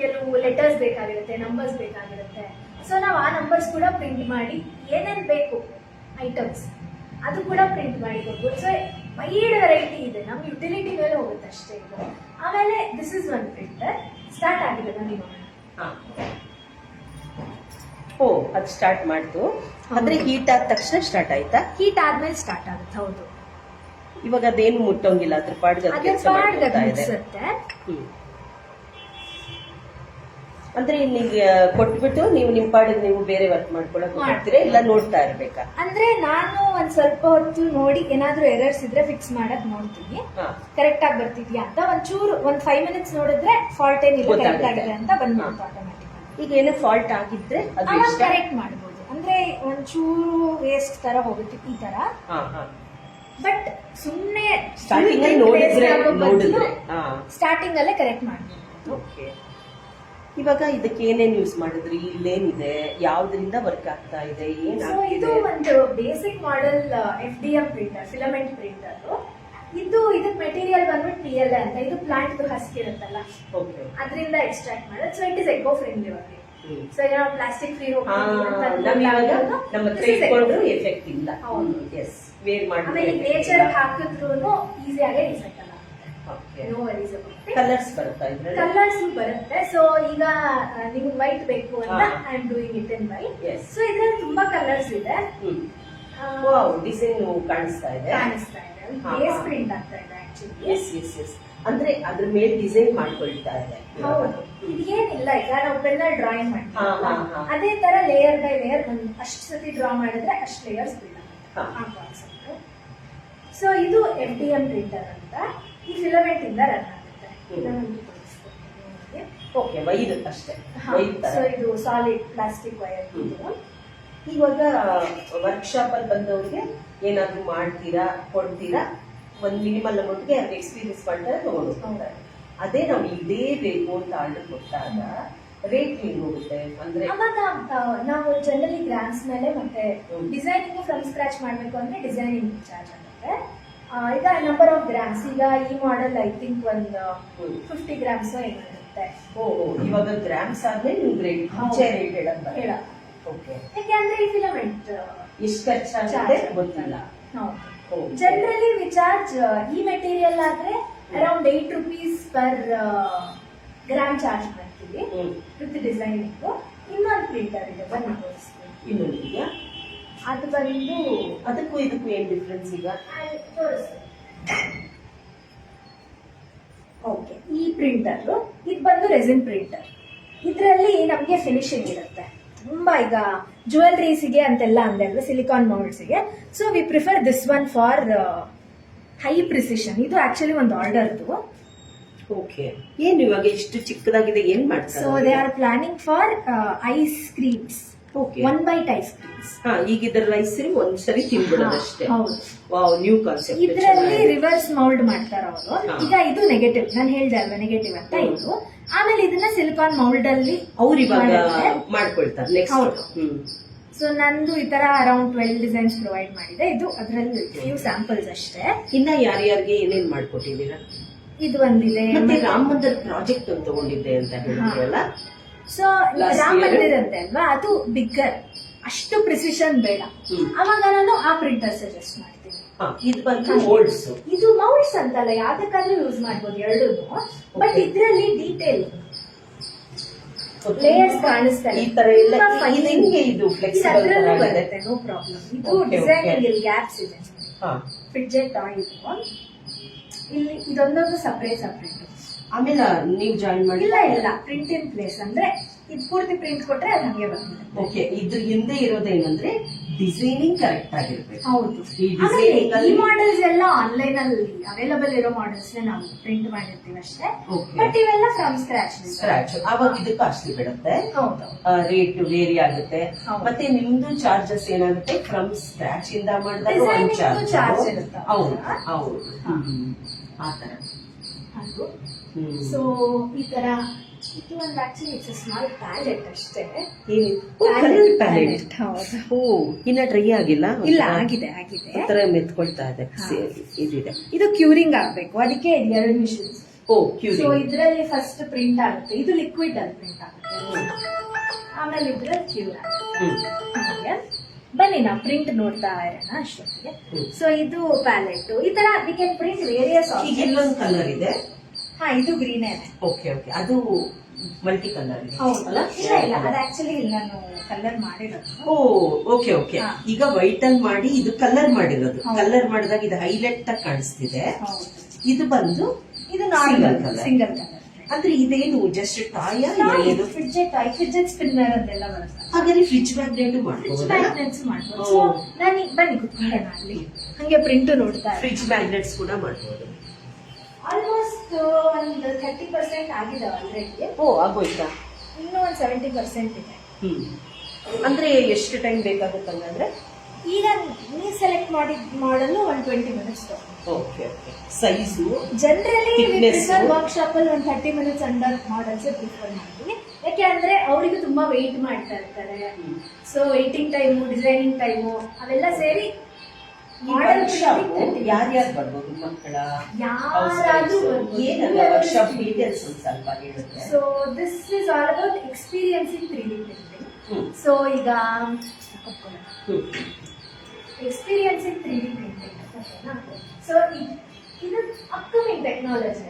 ಕೆಲವು ಲೆಟರ್ಸ್ ಬೇಕಾಗಿರುತ್ತೆ, ನಂಬರ್ಸ್ ಬೇಕಾಗಿರುತ್ತೆ. ಸೊ ನಾವು ಆ ನಂಬರ್ಸ್ ಕೂಡ ಪ್ರಿಂಟ್ ಮಾಡಿ ಏನೇನು ಬೇಕು ಐಟಮ್ಸ್ ಅದು ಕೂಡ ಪ್ರಿಂಟ್ ಮಾಡಿ ಕೊಡ್ಬೋದು. ಸೊ ವೈಡ್ ವೆರೈಟಿ ಇದೆ, ನಮ್ಮ ಯುಟಿಲಿಟಿ ಮೇಲೆ ಹೋಗುತ್ತೆ ಅಷ್ಟೇ ಇದು. ಆಮೇಲೆ this is one printer start ಆಗಿದೆ ನನಗೆ. ಓ, ಅದು ಸ್ಟಾರ್ಟ್ ಮಾಡ್ತು ಅಂದ್ರೆ ಹೀಟ್ ಆದ ತಕ್ಷಣ ಸ್ಟಾರ್ಟ್ ಆಯ್ತಾ? ಹೀಟ್ ಆದ್ಮೇಲೆ ಸ್ಟಾರ್ಟ್ ಆಗುತ್ತೆ. ಹೌದು. ಇವಾಗ ಅದೇನು ಮುಟ್ಟೋಂಗಿಲ್ಲ, ಅದ್ರ ಪಾಡ್ಗೆ ಅಂದ್ರೆ ನಿಮ್ಗೆ ಕೊಟ್ಬಿಟ್ಟು ನೀವು ನಿಮ್ ಪಾಡಿಗೆ ನೀವು ಬೇರೆ ವರ್ಕ್ ಮಾಡ್ಕೊಳಕ್ ಮಾಡ್ತೀರಾ, ಇಲ್ಲ ನೋಡ್ತಾ ಇರ್ಬೇಕಾ? ಅಂದ್ರೆ ನಾನು ಒಂದ್ ಸ್ವಲ್ಪ ಹೊತ್ತು ನೋಡಿ ಏನಾದ್ರೂ ಎರರ್ಸ್ ಇದ್ರೆ ಫಿಕ್ಸ್ ಮಾಡಕ್ ನೋಡ್ತೀನಿ, ಕರೆಕ್ಟ್ ಆಗಿ ಬರ್ತಿದ್ಯಾ ಅಂತ. ಒಂಚೂರು 5 minutes ನೋಡಿದ್ರೆ ಫಾಲ್ಟ್ ಏನಿಲ್ಲ, ಕರೆಕ್ಟ್ ಆಗಿದೆ ಅಂತ ಬಂದ್ಬಿಡುತ್ತೆ ಆಟೋಮ್ಯಾಟಿಕ್. ಈಗ ಏನೋ ಫಾಲ್ಟ್ ಆಗಿದ್ರೆ ಕರೆಕ್ಟ್ ಮಾಡಬಹುದು. ಅಂದ್ರೆ ಒಂಚೂರು ವೇಸ್ಟ್ ತರ ಹೋಗುತ್ತೆ ಈ ತರ. ಬಟ್ ಸುಮ್ನೆ ಸ್ಟಾರ್ಟಿಂಗ್ ಅಲ್ಲೇ ಕರೆಕ್ಟ್ ಮಾಡಬಹುದು. ಇವಾಗ ಇದಕ್ಕೆ ಏನೇನ್ ಯೂಸ್ ಮಾಡಿದ್ರಿ, ಇಲ್ಲೇನಿದೆ, ಯಾವ್ದ್ರಿಂದ ವರ್ಕ್ ಆಗ್ತಾ ಇದೆ, ಸೊ ಇದು ಏನಾಗ್ತಿದೆ? ಒಂದು basic model FDM printer, filament printer. ಇದಕ್ಕೆ ಮೆಟೀರಿಯಲ್ ಬಂದ್ಬಿಟ್ಟು PLA ಅಂತ. ಇದು ಪ್ಲಾಂಟ್ ಹಸ್ಕ್ ಇರುತ್ತಲ್ಲ, ಓಕೆ. ಅದರಿಂದ ಎಕ್ಸ್ಟ್ರಾಕ್ಟ್ ಮಾಡೋದು. So it is eco friendly ಬಗ್ಗೆ. ಸೊ ಈಗ ನಾವು ಪ್ಲಾಸ್ಟಿಕ್ ಫ್ರೀ ನಮ್ಮ ಹತ್ರ ಇಟ್ಕೊಂಡ್ರು ಎಫೆಕ್ಟ್ ಇಲ್ಲ. ಹೌದು. ಎಸ್, ವೇರ್ ಆಮೇಲೆ ನೇಚರ್ ಹಾಕಿದ್ರು ಈಸಿಯಾಗಿ ರಿಸೈಕಲ್ ಆಗುತ್ತೆ. No worries about it. Colours ಬರುತ್ತಾ ಇದ್ರಲ್ಲಿ? ಕಲರ್ಸ್ ಬರುತ್ತೆ. ಸೊ ಈಗ ನಿಮ್ಗೆ ವೈಟ್ ಬೇಕು ಅಂತ I am doing it in white. Yes. So ಇದ್ರಲ್ಲಿ ತುಂಬಾ ಕಲರ್ಸ್ ಇದೆ. ವಾವ್, ಡಿಸೈನ್ ಕಾಣಿಸ್ತಾ ಇದೆ. ಕಾಣಿಸ್ತಾ ಇದೆ. ಬೇಸ್ ಪ್ರಿಂಟ್ ಆಗ್ತಾ ಇದೆ ಆಕ್ಚುಲಿ. S S S. ಅಂದ್ರೆ ಅದ್ರ ಮೇಲೆ ಡಿಸೈನ್ ಮಾಡ್ಕೊಳ್ತಾ ಇದೆ. ಹೌದು. ಇದೇನಿಲ್ಲ, ಈಗ ನಾವು ಪೆನ್ನಲ್ಲಿ ಡ್ರಾಯಿಂಗ್ ಹಾ, ಹಾ, ಮಾಡ್ತೀವಿ, ಹಾ. ಅದೇ ತರ ಲೇಯರ್ ಬೈ ಲೇಯರ್ ಅಷ್ಟು ಸತಿ ಡ್ರಾ ಮಾಡಿದ್ರೆ ಅಷ್ಟು ಲೇಯರ್ಸ್ ಬಿಡ ಹಾ. ಆ ಕಾನ್ಸೆಪ್ಟ್. ಸೊ ಇದು FDM ಪ್ರಿಂಟರ್ ಅಂತ. ಈ ಫಿಲಮೆಂಟ್ ಇಂದ ರನ್ ಆಗುತ್ತೆ. ಓಕೆ, ವೈರ್ ಅಷ್ಟೇ, ವೈರ್ ಸೊ ತರ. ಇದು ಸಾಲಿಡ್ ಪ್ಲಾಸ್ಟಿಕ್ ವೈರ್. ಇವಾಗ ವರ್ಕ್ಶಾಪ್ ಅಲ್ಲಿ ಬಂದವ್ರಿಗೆ ಏನಾದ್ರು ಮಾಡ್ತೀರಾ, ಕೊಡ್ತೀರಾ, ಒಂದ್ ಮಿನಿಮಲ್ ಅಮೌಂಟ್ಗೆ ಅದು ಎಕ್ಸ್ಪೀರಿಯನ್ಸ್ ಮಾಡ್ತಾರೆ, ತಗೊಂಡು ಅದೇ ನಾವು ಇದೇ ಬೇಕು ಅಂತ ಆರ್ಡರ್ ಕೊಟ್ಟಾಗ ರೇಟ್ ಹೆಂಗ್ ಹೋಗುತ್ತೆ? ಅಂದ್ರೆ ಅವಾಗ ನಾವು ಜನರಲಿ ಗ್ರಾಮ್ಸ್ ಮೇಲೆ ಮತ್ತೆ ಹ್ಮ್. ಡಿಸೈನಿಂಗ್ ಫ್ರಮ್ ಸ್ಕ್ರಾಚ್ ಮಾಡ್ಬೇಕು ಅಂದ್ರೆ ಡಿಸೈನಿಂಗ್ ಚಾರ್ಜ್ ಆಗುತ್ತೆ. ಈಗ ನಂಬರ್ ಆಫ್ ಗ್ರಾಮ್ಸ್, ಈಗ ಈ ಮಾಡೆಲ್ ಐ ಥಿಂಕ್ ಒಂದು 50 ಗ್ರಾಮ್ಸ್ ಏನಿರುತ್ತೆ. ಇವಾಗ ಗ್ರಾಮ್ಸ್ ಆದ್ಮೇಲೆ ನಿಮ್ಗೆ ರೇಟ್ ಮುಂಚೆ ರೇಟ್ ಹೇಳಕ್ ಹೇಳ. ಓಕೆ. ಯಾಕೆಂದ್ರೆ ಈ ಫಿಲಮೆಂಟ್ ಎಷ್ಟು ಖರ್ಚಾಗುತ್ತೆ ಗೊತ್ತಿಲ್ಲ. ಜನರಲಿ ವಿ ಚಾರ್ಜ್ ಈ ಮೆಟೀರಿಯಲ್ ಆದ್ರೆ around 8 rupees per gram charge ಮಾಡ್ತೀವಿ ವಿತ್ ಡಿಸೈನಿಂಗ್. ಇನ್ನೊಂದು ಪ್ರಿಂಟರ್ ಇದೆ, ಬನ್ನಿ ತೋರಿಸ್ತೀನಿ. ಇನ್ನೊಂದಿದೆಯಾ? ಅದು ಬಂದು ಅದಕ್ಕೂ ಇದಕ್ಕೂ ಏನ್ ಡಿಫ್ರೆನ್ಸ್ ಈಗ? ತೋರಿಸ್ತೀನಿ. ಓಕೆ, ಈ ಪ್ರಿಂಟರ್ ಇದು ಬಂದು ರೆಸಿನ್ ಪ್ರಿಂಟರ್. ಇದರಲ್ಲಿ ನಮಗೆ ಫಿನಿಶಿಂಗ್ ಇರುತ್ತೆ ತುಂಬಾ. ಈಗ ಜ್ಯುವೆಲ್ರೀಸ್ಗೆ ಅಂತೆಲ್ಲ ಅಂದ್ರೆ ಸಿಲಿಕಾನ್ ಮೌಲ್ಡ್ಸ್ಗೆ. So we prefer this one for high precision. ಇದು ಆಕ್ಚುಲಿ ಒಂದು ಆರ್ಡರ್ದು. ಓಕೆ. ಏನ್ ಇವಾಗ ಇಷ್ಟು ಚಿಕ್ಕದಾಗಿದೆ, ಏನ್ ಮಾಡ್ತಾರೆ? So they are planning for ice creams, okay. 1 bite ice creams. ಈಗ ಇದ್ರ ರೈಸ್ ಒಂದ್ಸರಿ ತಿನ್ಬಿಡೋದಷ್ಟೇ. ಹೌದು. Wow, new concept. ಇದರಲ್ಲಿ ರಿವರ್ಸ್ ಮೌಲ್ಡ್ ಮಾಡ್ತಾರ ಅವರು. ಹಾ. ಈಗ ಇದು ನೆಗೆಟಿವ್, ನಾನು ಹೇಳ್ದೆ ಅಲ್ವಾ ನೆಗೆಟಿವ್ ಅಂತ. ಇದು ಆಮೇಲೆ ಇದನ್ನ ಸಿಲಿಕಾನ್ ಮೌಲ್ಡ್ ಅಲ್ಲಿ ಅವ್ರು ಇವಾಗ ಮಾಡ್ಕೊಳ್ತಾರೆ ನೆಕ್ಸ್ಟ್. ಹೌದು. ಸೊ ನಂದು ಈ ತರ ಅರೌಂಡ್ 12 ಡಿಸೈನ್ಸ್ ಪ್ರೊವೈಡ್ ಮಾಡಿದೆ. ಇದು ಅದರಲ್ಲಿ ಫ್ಯೂ ಸ್ಯಾಂಪಲ್ಸ್ ಅಷ್ಟೇ. ಇನ್ನ ಯಾರ್ಯಾರಿಗೆ ಏನೇನ್ ಮಾಡ್ಕೊಟ್ಟಿದ್ದೀರಾ? ಇದು ಒಂದಿದೆ. ಮತ್ತೆ ರಾಮ ಮಂದಿರ್ ಪ್ರಾಜೆಕ್ಟ್ ಅಂತ ತಗೊಂಡಿದ್ದೆ ಅಂತ ಹೇಳಿದ್ರಲ್ಲ? So Last Rama year. ಮಂದಿರ್ ಅಂತೆ ಅಲ್ವಾ, ಅದು ಬಿಗ್ಗರ್, ಅಷ್ಟು ಪ್ರಿಸಿಷನ್ ಬೇಡ. ಅವಾಗ ನಾನು ಆ ಪ್ರಿಂಟರ್ ಸಜೆಸ್ಟ್ ಮಾಡ್ತೀನಿ. ಇದು ಬಂದು ಮೋಲ್ಡ್ಸ್. ಇದು ಮೌಲ್ಡ್ಸ್ ಅಂತಲ್ಲ, ಯಾವ್ದಕ್ಕಾದ್ರೂ ಯೂಸ್ ಮಾಡ್ಬೋದು ಎರಡೂ. ಬಟ್ ಇದ್ರಲ್ಲಿ ಡೀಟೇಲ್ ಲೇಯರ್ಸ್ ಕಾಣಿಸ್ತಾ ಈ ತರ ಎಲ್ಲ ಇದು ಹೆಂಗೆ? ಇದು ಫ್ಲೆಕ್ಸಿಬಲ್ ಅದ್ರಲ್ಲೂ ಬರುತ್ತೆ, ನೋ ಪ್ರಾಬ್ಲಮ್. ಇದು Okay, ಡಿಸೈನಿಂಗ್ okay. ಇಲ್ಲಿ ಗ್ಯಾಪ್ಸ್ ಇದೆ. ಫಿಡ್ಜೆಟ್ ಆಯಿಲ್ ಇಲ್ಲಿ ಇದೊಂದೊಂದು ಸಪರೇಟ್. ಆಮೇಲೆ ನೀವು ಜಾಯಿನ್ ಮಾಡಿ? ಇಲ್ಲ, ಪ್ರಿಂಟ್ ಇನ್ ಪ್ಲೇಸ್. ಅಂದ್ರೆ ಇದು ಪೂರ್ತಿ ಪ್ರಿಂಟ್ ಕೊಟ್ರೆ ಅದು ಹಂಗೆ ಬರ್ತದೆ. ಓಕೆ. ಇದ್ರ ಹಿಂದೆ ಇರೋದೇನಂದ್ರೆ ಡಿಸೈನಿಂಗ್ ಕರೆಕ್ಟ್ ಆಗಿರ್ಬೇಕು. ಹೌದು. ಈ ಡಿಸೈನಿಂಗ್ ಈ ಮಾಡೆಲ್ಸ್ ಎಲ್ಲ ಆನ್ಲೈನ್ ಅಲ್ಲಿ ಅವೈಲಬಲ್ ಇರೋ ಮಾಡೆಲ್ಸ್ ನಾವು ಪ್ರಿಂಟ್ ಮಾಡಿರ್ತೀವಿ ಅಷ್ಟೇ. Okay. ಬಟ್ ಇವೆಲ್ಲ ಫ್ರಮ್ ಸ್ಕ್ರಾಚ್. ಅವಾಗ ಇದು ಕಾಸ್ಟ್ಲಿ ಬಿಡುತ್ತೆ, ಹೌದು. ರೇಟ್ ವೇರಿ ಆಗುತ್ತೆ. ಹೌದು. ಮತ್ತೆ ನಿಮ್ದು ಚಾರ್ಜಸ್ ಏನಾಗುತ್ತೆ? ಫ್ರಮ್ ಸ್ಕ್ರಾಚ್ ಇಂದ ಮಾಡಿದಾಗ Designing ಒಂದು ಚಾರ್ಜ್. charge ಇರುತ್ತೆ. ಹೌದು. ಆತರ. ಅದು ಸೊ ಈ ತರ. ಇದು ಒಂದು ಆಕ್ಚುಲಿ ಇಟ್ಸ್ ಸ್ಮಾಲ್ ಪ್ಯಾಲೆಟ್ ಅಷ್ಟೇ. ಪ್ಯಾಲೆಟ್. ಹೌದು. ಓ, ಇನ್ನ ಡ್ರೈ ಆಗಿಲ್ಲ? ಇಲ್ಲ, ಆಗಿದೆ. ತರ ಮೆತ್ಕೊಳ್ತಾ ಇದೆ. ಇದಿದೆ. ಇದು ಕ್ಯೂರಿಂಗ್ ಆಗ್ಬೇಕು, ಅದಕ್ಕೆ 2 ಮಿಷನ್ಸ್. ಓ, ಸೊ ಕ್ಯೂರಿಂಗ್. ಇದ್ರಲ್ಲಿ ಫಸ್ಟ್ ಪ್ರಿಂಟ್ ಆಗುತ್ತೆ. ಇದು ಲಿಕ್ವಿಡ್ ಅಲ್ಲಿ ಪ್ರಿಂಟ್ ಆಗುತ್ತೆ, ಆಮೇಲೆ ಇದ್ರಲ್ಲಿ ಕ್ಯೂರ್ ಆಗುತ್ತೆ. ಬನ್ನಿ ನಾವು ಪ್ರಿಂಟ್ ನೋಡ್ತಾ ಇರೋಣ ಅಷ್ಟೊತ್ತಿಗೆ. ಸೊ ಇದು ಪ್ಯಾಲೆಟ್. ಈ ತರ ವಿ ಕ್ಯಾನ್ ಪ್ರಿಂಟ್ ವೇರಿಯಸ್. ಈಗ ಇಲ್ಲೊಂದು ಕಲರ್ ಇದೆ. ಇದು ಗ್ರೀನ್. ಓಕೆ. ಅದು ಮಲ್ಟಿ ಕಲರ್ ಇದೆ. ಇಲ್ಲ, ಅದು ಆಕ್ಚುಲಿ ನಾನು ಕಲರ್ ಮಾಡಿರೋದು. ಓಕೆ. ಹಾ. ಈಗ ವೈಟ್ ಅಲ್ಲಿ ಮಾಡಿ ಇದು ಕಲರ್ ಮಾಡಿರೋದು. ಹೌದು. ಕಲರ್ ಮಾಡಿದಾಗ ಇದು ಹೈಲೈಟ್ ಆಗಿ ಕಾಣಿಸ್ತಿದೆ. ಹೌದು. ಇದು ಬಂದು ಇದು ನಾರ್ಮಲ್ ಸಿಂಗಲ್ ಕಲರ್. ಅಂದ್ರೆ ಇದೇನು ಜಸ್ಟ್ ಟಾಯ? ಫಿಡ್ಜೆಟ್ ಸ್ಪಿನ್ನರ್ ಅಂತೆಲ್ಲ ಬರುತ್ತೆ. ಹಾಗಾದ್ರೆ ಫ್ರಿಡ್ಜ್ ಮ್ಯಾಗ್ನೆಟ್ ಮಾಡ್ಬೋದು. ಮ್ಯಾಗ್ನೆಟ್ಸ್ ಮಾಡ್ಬೋದು. ಸೊ ನಾನು ಬನ್ನಿ ಕುತ್ಕೊಳ್ಳೋಣ ಅಲ್ಲಿ, ಹಂಗೆ ಪ್ರಿಂಟ್ ನೋಡ್ತಾ ಫ್ರಿಡ್ಜ್ ಮ್ಯಾಗ್ನೆಟ್ಸ್ ಕೂಡ ಮಾಡ್ಬೋದು. ಆಲ್ಮೋಸ್ಟ್ ಒಂದು 30% ಆಗಿದೆ ಆಲ್ರೆಡಿ. ಆಗೋಯ್ತಾ? ಇನ್ನೂ ಒಂದು 70% ಇದೆ. ಅಂದ್ರೆ ಎಷ್ಟು ಟೈಮ್ ಬೇಕಾಗುತ್ತಂದ್ರೆ? ಈಗ ನೀವು ಸೆಲೆಕ್ಟ್ ಮಾಡಿದ ಮಾಡಲು ಒಂದು 20 minutes. Okay. Size generally Thickness. Workshop ಅಲ್ಲಿ ಒಂದು 30 ಮಿನಿಟ್ಸ್ ಅಂಡರ್ ಮಾಡಲ್ಸ್ ಪ್ರಿಫರ್ ಮಾಡ್ತೀವಿ. ಯಾಕೆ ಅಂದ್ರೆ ಅವರಿಗೂ ತುಂಬಾ ವೆಯ್ಟ್ ಮಾಡ್ತಾ ಇರ್ತಾರೆ. So waiting time, designing time ಅವೆಲ್ಲ ಸೇರಿ ಯಾರ್ಯಾರು ಬರ್ಬೋದು ಮಕ್ಕಳ ಯಾರಾದ್ರೂ ಏನಲ್ಲ ವರ್ಕ್ಶಾಪ್ ಡೀಟೇಲ್ಸ್ ಒಂದು ಸ್ವಲ್ಪ ಹೇಳಿದ್ರೆ. So this is all about experience in 3D printing. So ಈಗ ಎಕ್ಸ್ಪೀರಿಯನ್ಸ್ ಇನ್ 3D ಪ್ರಿಂಟಿಂಗ್ ಓಕೆನಾ. ಸೊ ಇದು upcoming technology.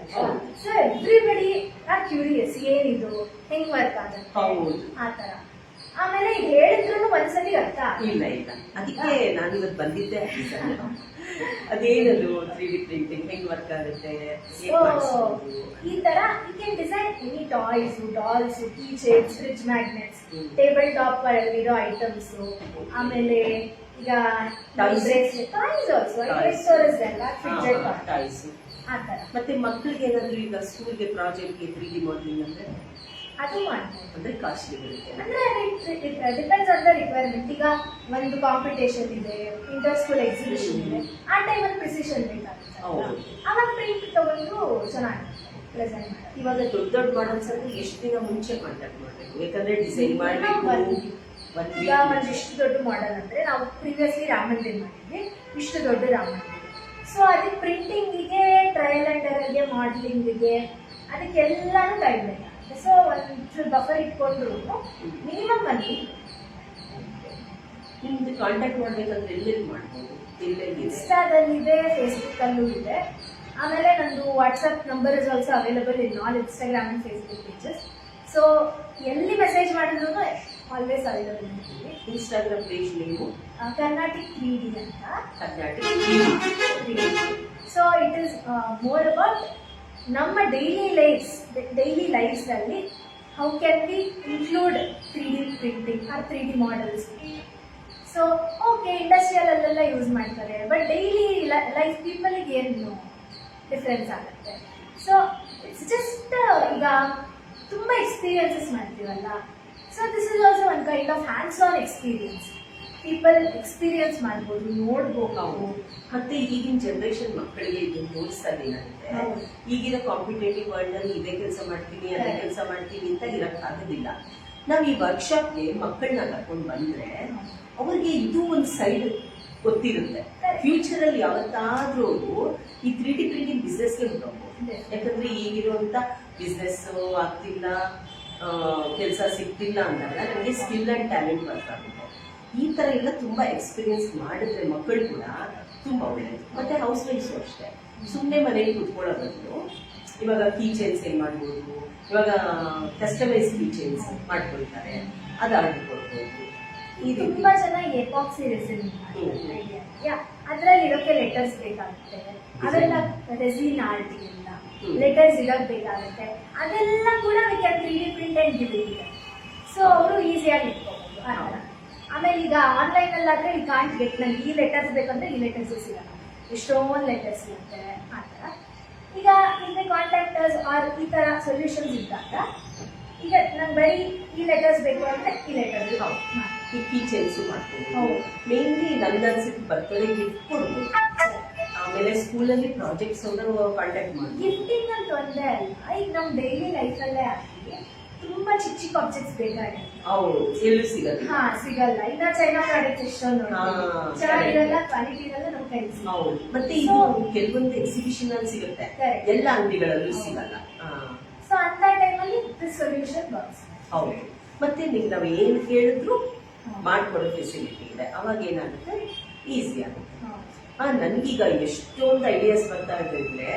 So everybody are curious, ಏನಿದು, ಹೆಂಗ್ ವರ್ಕ್ ಆಗುತ್ತೆ ಆ ತರ. ಆಮೇಲೆ ಇದು ಹೇಳಿದ್ರು ಒಂದ್ಸತಿ ಅರ್ಥ ಇಲ್ಲ ಅದಕ್ಕೆ ನಾನು ಇವತ್ತು ಬಂದಿದ್ದೆ. ಅದೇನದು 3D ಪ್ರಿಂಟಿಂಗ್ ಹೆಂಗ್ ವರ್ಕ್ ಆಗುತ್ತೆ, ಈ ತರ you can design any toys, dolls, key chains, fridge magnets, table top ಇರೋ ಐಟಮ್ಸ್, ಆಮೇಲೆ ಈಗ ಟಾಯ್ಸ್ ಆಲ್ಸೋ ಟಾಯ್ಸ್ ಆ ತರ. ಮತ್ತೆ ಮಕ್ಕಳಿಗೆ ಏನಾದ್ರು ಈಗ ಸ್ಕೂಲ್ಗೆ ಪ್ರಾಜೆಕ್ಟ್ಗೆ 3D ಮಾಡಲಿಂಗ್ ಅಂದ್ರೆ ಅದು ಮಾಡ್ಬೋದು. ಅಂದ್ರೆ ಕಾಸ್ಟ್ಲಿ ಬರುತ್ತೆ. ಅಂದ್ರೆ ಡಿಪೆಂಡ್ಸ್ ಆನ್ ದ ರಿಕ್ವೈರ್ಮೆಂಟ್. ಈಗ ಒಂದು ಕಾಂಪಿಟೇಷನ್ ಇದೆ, ಇಂಟರ್ ಸ್ಕೂಲ್ ಎಕ್ಸಿಬಿಷನ್ ಇದೆ, ಆ ಟೈಮಲ್ಲಿ ಪ್ರಿಸಿಷನ್ ಬೇಕಾಗುತ್ತೆ. ಅವಾಗ ಪ್ರಿಂಟ್ ತಗೊಂಡು ಚೆನ್ನಾಗಿ ಪ್ರೆಸೆಂಟ್ ಮಾಡಿ. ಇವಾಗ ದೊಡ್ಡ ಮಾಡಲ್ಸ್ ಅಂದ್ರೆ ಎಷ್ಟು ದಿನ ಮುಂಚೆ ಕಾಂಟ್ಯಾಕ್ಟ್ ಮಾಡಬೇಕು? ಯಾಕಂದ್ರೆ ಡಿಸೈನ್ ಮಾಡಬೇಕು. ಈಗ ಒಂದಿಷ್ಟು ದೊಡ್ಡ ಮಾಡೆಲ್ ಅಂದ್ರೆ ನಾವು ಪ್ರೀವಿಯಸ್ಲಿ ರಾಮಂದಿರ್ ಮಾಡಿದ್ವಿ, ಇಷ್ಟು ದೊಡ್ಡ ರಾಮಂದಿರ್. ಸೊ ಅದಕ್ಕೆ ಪ್ರಿಂಟಿಂಗಿಗೆ, ಟ್ರಯಲ್ ಅಂಡ್ ಎರರ್ಗೆ, ಮಾಡಲಿಂಗಿಗೆ, ಅದಕ್ಕೆಲ್ಲಾನು ಟೈಮ್ ಬೇಕಾಗುತ್ತೆ. ಸೊ ಒಂದು ಬಫರ್ ಇಟ್ಕೊಂಡ್ರು ಮಿನಿಮಮ್ ಅಲ್ಲಿ ನಿಮ್ದು ಕಾಂಟ್ಯಾಕ್ಟ್ ಮಾಡ್ಬೇಕಂದ್ರೆ ಎಲ್ಲೆಲ್ಲಿ ಮಾಡ್ಬೋದು? ಇನ್ಸ್ಟಾದಲ್ಲಿದೆ, ಫೇಸ್ಬುಕ್ ಅಲ್ಲೂ ಇದೆ. ಆಮೇಲೆ ನಂದು WhatsApp number is also available in all Instagram and Facebook pages. So ಎಲ್ಲಿ ಮೆಸೇಜ್ ಮಾಡಿದ್ರು ಆಲ್ವೇಸ್ ಅವೈಲಬಲ್ ಇರ್ತೀವಿ. ಇನ್ಸ್ಟಾಗ್ರಾಮ್ ಪೇಜ್ ನೀವು ಕರ್ನಾಟಿಕ್ 3D ಅಂತ. Karnataka 3D. So it is more about ನಮ್ಮ ಡೈಲಿ ಲೈಫ್ಸ್ ಅಲ್ಲಿ how can we include 3D printing or 3D models. So okay, industrial ಅಲ್ಲೆಲ್ಲ use ಮಾಡ್ತಾರೆ, but daily life ಪೀಪಲ್ಗೆ ಏನು ಡಿಫ್ರೆನ್ಸ್ ಆಗುತ್ತೆ. ಸೊ ಇಟ್ಸ್ ಜಸ್ಟ್ ಈಗ ತುಂಬಾ ಎಕ್ಸ್ಪೀರಿಯನ್ಸಸ್ ಮಾಡ್ತೀವಲ್ಲ. So this is also one kind of hands on experience. People experience ಮಾಡ್ಬೋದು, ನೋಡ್ಬೋದು. ಮತ್ತೆ ಈಗಿನ ಜನರೇಷನ್ ಮಕ್ಕಳಿಗೆ ಇದನ್ನು ತೋರಿಸ್ತಾನೇನಂತೆ, ಈಗಿನ ಕಾಂಪಿಟೇಟಿವ್ ವರ್ಲ್ಡ್ ಅಲ್ಲಿ ಇದೇ ಕೆಲಸ ಮಾಡ್ತೀನಿ, ಅದೇ ಕೆಲಸ ಮಾಡ್ತೀನಿ ಅಂತ ಇರಕ್ಕಾಗೋದಿಲ್ಲ. ನಾವ್ ಈ ವರ್ಕ್ಶಾಪ್ಗೆ ಮಕ್ಕಳನ್ನ ಕರ್ಕೊಂಡು ಬಂದ್ರೆ ಅವ್ರಿಗೆ ಇದು ಒಂದು ಸೈಡ್ ಗೊತ್ತಿರುತ್ತೆ. ಫ್ಯೂಚರ್ ಅಲ್ಲಿ ಯಾವತ್ತಾದ್ರೂ ಈ 3D ಪ್ರಿಂಟಿಂಗ್ ಬಿಸ್ನೆಸ್ಗೆ ಹೋಗಬಹುದು. ಯಾಕಂದ್ರೆ ಈಗಿರುವಂತ ಬಿಸ್ನೆಸ್ ಆಗ್ತಿಲ್ಲ, ಕೆಲಸ ಸಿಗ್ತಿಲ್ಲ ಅಂದಾಗ ನಮಗೆ ಸ್ಕಿಲ್ ಅಂಡ್ ಟ್ಯಾಲೆಂಟ್ ಬರ್ತಾಗುತ್ತೆ. ಈ ತರ ಎಲ್ಲ ತುಂಬಾ ಎಕ್ಸ್ಪೀರಿಯನ್ಸ್ ಮಾಡಿದ್ರೆ ಮಕ್ಕಳು ಕೂಡ ತುಂಬಾ ಒಳ್ಳೆಯದು. ಮತ್ತೆ ಹೌಸ್ ವೈಫ್ಸ್ ಅಷ್ಟೇ, ಸುಮ್ಮನೆ ಮನೆಯಲ್ಲಿ ಕುತ್ಕೊಳ್ಳೋ ಬದಲು ಇವಾಗ ಕೀ ಚೈನ್ಸ್ ಏನ್ ಮಾಡ್ಬೋದು, ಇವಾಗ ಕಸ್ಟಮೈಸ್ ಕೀ ಚೈನ್ಸ್ ಮಾಡ್ಕೊಳ್ತಾರೆ, ಅದು ಆರ್ಡರ್ ಕೊಡ್ಬೋದು. ತುಂಬಾ ಜನ ಎಪಾಕ್ಸಿ ರೆಸಿನ್ ಅದ್ರಲ್ಲಿ ಇರೋಕೆ ಲೆಟರ್ಸ್ ಬೇಕಾಗುತ್ತೆ, ಅವೆಲ್ಲ ರೆಸಿನ್ ಆರ್ಟಿಗೆಲ್ಲ ಲೆಟರ್ಸ್ ಇಡೋಕ್ ಬೇಕಾಗುತ್ತೆ. ಅದೆಲ್ಲ ಕೂಡ 3D print and giving. So ಅವರು ಈಸಿಯಾಗಿ ಇಟ್ಕೋಬಹುದು ಆ ತರ. ಆಮೇಲೆ ಈಗ ಆನ್ಲೈನ್ ಅಲ್ಲಾದ್ರೆ ಈ ಕಾಂಟ್ ಗೆಟ್, ನಂಗೆ ಈ ಲೆಟರ್ಸ್ ಬೇಕಂದ್ರೆ ಈ ಲೆಟರ್ಸ್ ಸಿಗಲ್ಲ, ಎಷ್ಟೊಂದು ಲೆಟರ್ಸ್ ಇರುತ್ತೆ ಆ ತರ. ಈಗ ಹಿಂದೆ ಕಾಂಟ್ಯಾಕ್ಟರ್ಸ್ ಆರ್ ಈ ತರ ಸೊಲ್ಯೂಷನ್ಸ್ ಇದ್ದಾಗ ಈಗ ನಂಗೆ ಬರೀ ಈ ಲೆಟರ್ಸ್ ಬೇಕು ಅಂದ್ರೆ ಈ ಲೆಟರ್ಸ್ ಈ ಕೀ ಚೈನ್ಸ್ ಮಾಡ್ಬೋದು. ಮೇನ್ಲಿ ನನ್ನ ಅನ್ಸಿದ್ದು ಬರ್ತಡೇ ಗಿಫ್ಟ್ ಕೊಡ್ಬೋದು. ಆಮೇಲೆ ಸ್ಕೂಲಲ್ಲಿ ಪ್ರಾಜೆಕ್ಟ್ಸ್ ಕಾಂಟ್ಯಾಕ್ಟ್ ಮಾಡಿ ಗಿಫ್ಟಿಂಗ್ ಅಂತ ಒಂದೇ ಅಲ್ಲ, ಈಗ ನಮ್ ಡೈಲಿ ಲೈಫಲ್ಲೇ ಆಗಲಿ ತುಂಬಾ ಚಿಕ್ಕ ಚಿಕ್ಕ ಆಬ್ಜೆಕ್ಟ್ಸ್ ಬೇಕಾಗುತ್ತೆ. ಹೌದು, ಎಲ್ಲೂ ಸಿಗಲ್ಲ. ಸಿಗಲ್ಲ. ಇನ್ನ ಚೈನಾ ಪ್ರಾಡಕ್ಟ್ಸ್ ಎಷ್ಟೊಂದು ಚೆನ್ನಾಗಿರಲ್ಲ, ಕ್ವಾಲಿಟಿ ಇರಲ್ಲ, ನಮ್ ಕೈ. ಹೌದು, ಮತ್ತೆ ಇದು ಕೆಲವೊಂದು ಎಕ್ಸಿಬಿಷನ್ ಅಲ್ಲಿ ಸಿಗುತ್ತೆ, ಎಲ್ಲ ಅಂಗಡಿಗಳಲ್ಲೂ ಸಿಗಲ್ಲ. ಸೊ ಅಂತ ಟೈಮಲ್ಲಿ ಸೊಲ್ಯೂಷನ್ ಬಾಕ್ಸ್. ಹೌದು, ಮತ್ತೆ ನೀವು ನಾವು ಏನ್ ಕೇಳಿದ್ರು ಮಾಡ್ಕೊಡೋ ಫೆಸಿಲಿಟಿ ಇದೆ. ಅವಾಗ ಏನಾಗುತ್ತೆ, ಈಸಿ ಆಗುತ್ತೆ. ನನ್ಗೀಗ ಎಷ್ಟೊಂದು ಐಡಿಯಾಸ್ ಬರ್ತಾ ಇದ್ರೆ,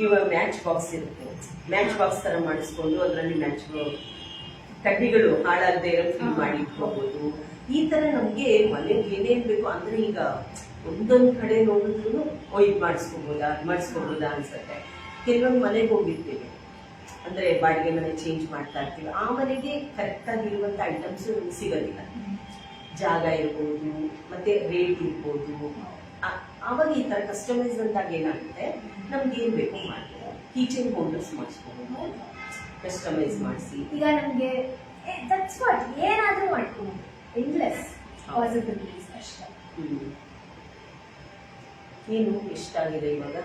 ಇವಾಗ ಮ್ಯಾಚ್ ಬಾಕ್ಸ್ ಇರುತ್ತೆ, ಮ್ಯಾಚ್ ಬಾಕ್ಸ್ ತರ ಮಾಡಿಸ್ಕೊಂಡು ಅದರಲ್ಲಿ ಮ್ಯಾಚ್ ಕಡ್ಡಿಗಳು ಹಾಳಾಗದೆ ಇರೋ ಫಿಲ್ ಮಾಡಿ ಇಟ್ಕೋಬಹುದು. ಈ ತರ ನಮ್ಗೆ ಮನೆಗೆ ಏನೇನ್ ಬೇಕು ಅಂದ್ರೆ ಈಗ ಒಂದೊಂದ್ ಕಡೆ ನೋಡಿದ್ರು ಇದು ಮಾಡಿಸ್ಕೋಬಹುದಾ, ಅದು ಮಾಡಿಸ್ಕೋಬಹುದಾ ಅನ್ಸುತ್ತೆ. ಕೆಲವೊಂದು ಮನೆಗೆ ಹೋಗಿರ್ತೀವಿ, ಅಂದ್ರೆ ಬಾಡಿಗೆ ಮನೆ ಚೇಂಜ್ ಮಾಡ್ತಾ ಇರ್ತೀವಿ, ಆ ಮನೆಗೆ ಕರೆಕ್ಟ್ ಆಗಿರುವಂತ ಐಟಮ್ಸ್ ಸಿಗೋದಿಲ್ಲ. ಜಾಗ ಇರ್ಬೋದು, ಮತ್ತೆ ರೇಟ್ ಇರ್ಬೋದು. ಅವಾಗ ಈ ತರ ಕಸ್ಟಮೈಸ್ ಅಂದಾಗ ಏನಾಗುತ್ತೆ, ನಮ್ಗೆ ಏನ್ ಬೇಕು ಮಾಡ್ತೀವಿ. ಕೀಚನ್ ಹೋಲ್ಡರ್ಸ್ ಮಾಡಿಸ್ಕೋಬಹುದು, ಕಸ್ಟಮೈಸ್ ಮಾಡಿಸಿ. ಈಗ ನಮ್ಗೆ ದಟ್ಸ್ ವಾಟ್, ಏನಾದ್ರೂ ಮಾಡ್ಕೋಬಹುದು, ಎಂಡ್ಲೆಸ್ ಪಾಸಿಬಿಲಿಟೀಸ್ ಅಷ್ಟೇ. ಏನು ಎಷ್ಟಾಗಿದೆ ಇವಾಗ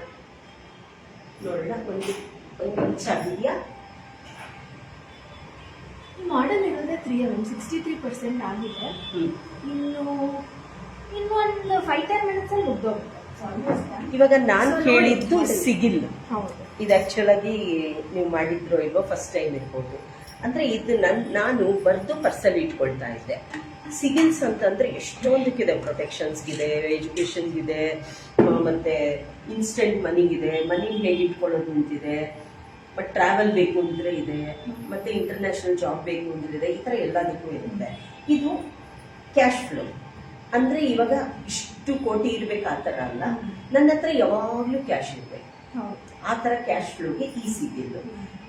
ನೋಡೋಣ. ಒಂದು ಇಂಚ್ ಆಗಿದೆಯಾ? ಮಾಡೆಲ್ ಇರೋದೇ 63% ಆಗಿದೆ. ಹ್ಮ್. ಇನ್ನೊಂದು 5-10 ಮಿನಿಟ್ಸಲ್ಲಿ ಮುಗ್ದೋಗುತ್ತೆ. ಇವಾಗ ನಾನು ಕೇಳಿದ್ದು ಸಿಗಿಲ್. ಹೌದು. ಇದು ಆಕ್ಚುಲ್ ಆಗಿ ನೀವು ಮಾಡಿದ್ರು ಇಲ್ವೋ ಫಸ್ಟ್ ಟೈಮ್ ಇರ್ಬೋದು. ಅಂದ್ರೆ ಇದು ನಾನು ಬರ್ದು ಪರ್ಸಲ್ ಇಟ್ಕೊಳ್ತಾ ಇದ್ದೆ. ಸಿಗಿಲ್ಸ್ ಅಂತಂದ್ರೆ ಎಷ್ಟೊಂದಕ್ಕಿದೆ, ಪ್ರೊಟೆಕ್ಷನ್ಸ್ಗಿದೆ, ಎಜುಕೇಶನ್ಗಿದೆ, ಮತ್ತೆ ಇನ್ಸ್ಟೆಂಟ್ ಮನಿಗಿದೆ, ಮನಿ ಹೇಗೆ ಇಟ್ಕೊಳ್ಳೋದು ಅಂತಿದೆ, ಬಟ್ ಟ್ರಾವೆಲ್ ಬೇಕು ಅಂದ್ರೆ ಇದೆ, ಮತ್ತೆ ಇಂಟರ್ನ್ಯಾಷನಲ್ ಜಾಬ್ ಬೇಕು ಅಂದ್ರೆ ಇದೆ. ಈ ತರ ಎಲ್ಲದಕ್ಕೂ ಇರುತ್ತೆ. ಇದು ಕ್ಯಾಶ್ ಫ್ಲೋ ಅಂದ್ರೆ ಇವಾಗ ಇಷ್ಟು ಕೋಟಿ ಇರ್ಬೇಕು ಆ ತರ ಅಲ್ಲ, ನನ್ನ ಹತ್ರ ಯಾವಾಗ್ಲೂ ಕ್ಯಾಶ್ ಇರ್ಬೇಕು, ಆ ತರ ಕ್ಯಾಶ್ ಫ್ಲೋಗೆ ಈ ಸಿಗಿಲ್ಲು.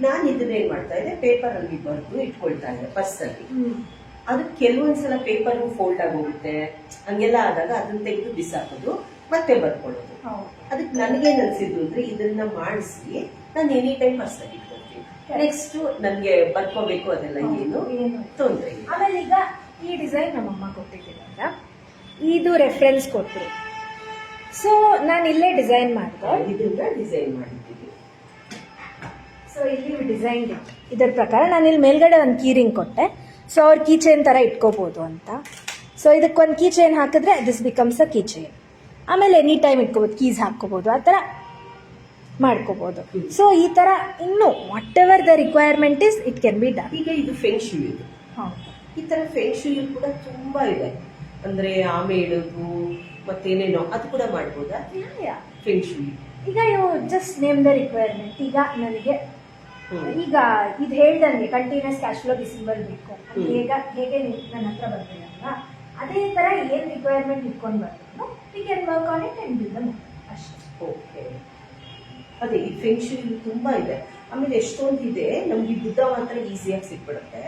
ನಾನು ಇದನ್ನೇನ್ ಮಾಡ್ತಾ ಇದ್ದೆ, ಪೇಪರ್ ಅಲ್ಲಿ ಬರೆದು ಇಟ್ಕೊಳ್ತಾ ಇದ್ದೆ ಪರ್ಸಲ್ಲಿ. ಅದು ಕೆಲವೊಂದ್ಸಲ ಪೇಪರ್ ಫೋಲ್ಡ್ ಆಗೋಗುತ್ತೆ, ಹಂಗೆಲ್ಲ ಆದಾಗ ಅದನ್ನ ತೆಗೆದು ಬಿಸಾಕೋದು, ಮತ್ತೆ ಬರ್ಕೊಳ್ಳೋದು. ಅದಕ್ಕೆ ನನಗೇನ್ ಅನ್ಸಿದ್ದು ಅಂದ್ರೆ ಇದನ್ನ ಮಾಡಿಸಿ ನಾನು ಎನಿ ಟೈಮ್ ಪರ್ಸಲ್ಲಿ ಇಟ್ಕೊಳ್ತೀನಿ. ನೆಕ್ಸ್ಟ್ ನನ್ಗೆ ಬರ್ಕೋಬೇಕು ಅದೆಲ್ಲ ಏನು ತೊಂದ್ರೆ ಇಲ್ಲ. ಆಮೇಲೆ ಈಗ ಈ ಡಿಸೈನ್ ನಮ್ಮಮ್ಮ ಕೊಟ್ಟಿದ್ದೀರಲ್ಲ, ಇದು ರೆಫರೆನ್ಸ್ ಕೊಟ್ಟರು. ಸೊ ನಾನು ಇಲ್ಲೇ ಡಿಸೈನ್ ಮಾಡಿದೆ. ಇದನ್ನ ಡಿಸೈನ್ ಮಾಡಿದ್ದೀವಿ. ಸೊ ಇಲ್ಲಿ ಡಿಸೈನ್ ಇದರ ಪ್ರಕಾರ ನಾನು ಇಲ್ಲಿ ಮೇಲ್ಗಡೆ ಒಂದು ಕೀ ರಿಂಗ್ ಕೊಟ್ಟೆ. ಸೊ ಅವ್ರ ಕೀ ಚೈನ್ ಥರ ಇಟ್ಕೋಬೋದು ಅಂತ. ಸೊ ಇದಕ್ಕೊಂದು ಕೀ ಚೈನ್ ಹಾಕಿದ್ರೆ this becomes a key chain. ಆಮೇಲೆ ಎನಿ ಟೈಮ್ ಇಟ್ಕೋಬೋದು, ಕೀಸ್ ಹಾಕ್ಕೋಬೋದು, ಆ ಥರ ಮಾಡ್ಕೋಬೋದು. ಸೊ ಈ ಥರ ಇನ್ನು what ever the requirement is it can be done. ಈಗ ಇದು ಫೆಂಗ್ ಶೂಯಿ ಇದು. ಈ ತರ ಫೆಂಗ್ ಶೂಯಿ ಕೂಡ ತುಂಬಾ ಇದೆ. ಅಂದ್ರೆ ಆಮೆ ಇಡೋದು ಮತ್ತೇನೇನೋ ಅದು ಕೂಡ ಮಾಡ್ಬೋದಾ ಫೆಂಗ್ ಶೂಯಿ? ಈಗ ನೀವು ಜಸ್ಟ್ ನೇಮ್ ದ ರಿಕ್ವೈರ್ಮೆಂಟ್. ಈಗ ನನಗೆ ಈಗ ಇದು ಹೇಳ್ದಂಗೆ ಕಂಟಿನ್ಯೂಸ್ ಕ್ಯಾಶ್ ಫ್ಲೋ ಡಿಸೆಂಬರ್ ಬೇಕು ಹೇಗೆ ನನ್ನ ಹತ್ರ ಬರ್ತೀರಲ್ವಾ, ಅದೇ ತರ ಏನ್ ರಿಕ್ವೈರ್ಮೆಂಟ್ ಇಟ್ಕೊಂಡು ಬರ್ಬೇಕು, we can work on it and build them ಅಷ್ಟೇ. ಓಕೆ, ಅದೇ ಈ ಫೆಂಗ್ ಶೂಯಿ ತುಂಬಾ ಇದೆ. ಆಮೇಲೆ ಎಷ್ಟೊಂದು ಇದೆ, ನಮ್ಗೆ ಬುದ್ಧ ಮಾತ್ರ ಈಸಿಯಾಗಿ ಸಿಕ್ಬಿಡುತ್ತೆ,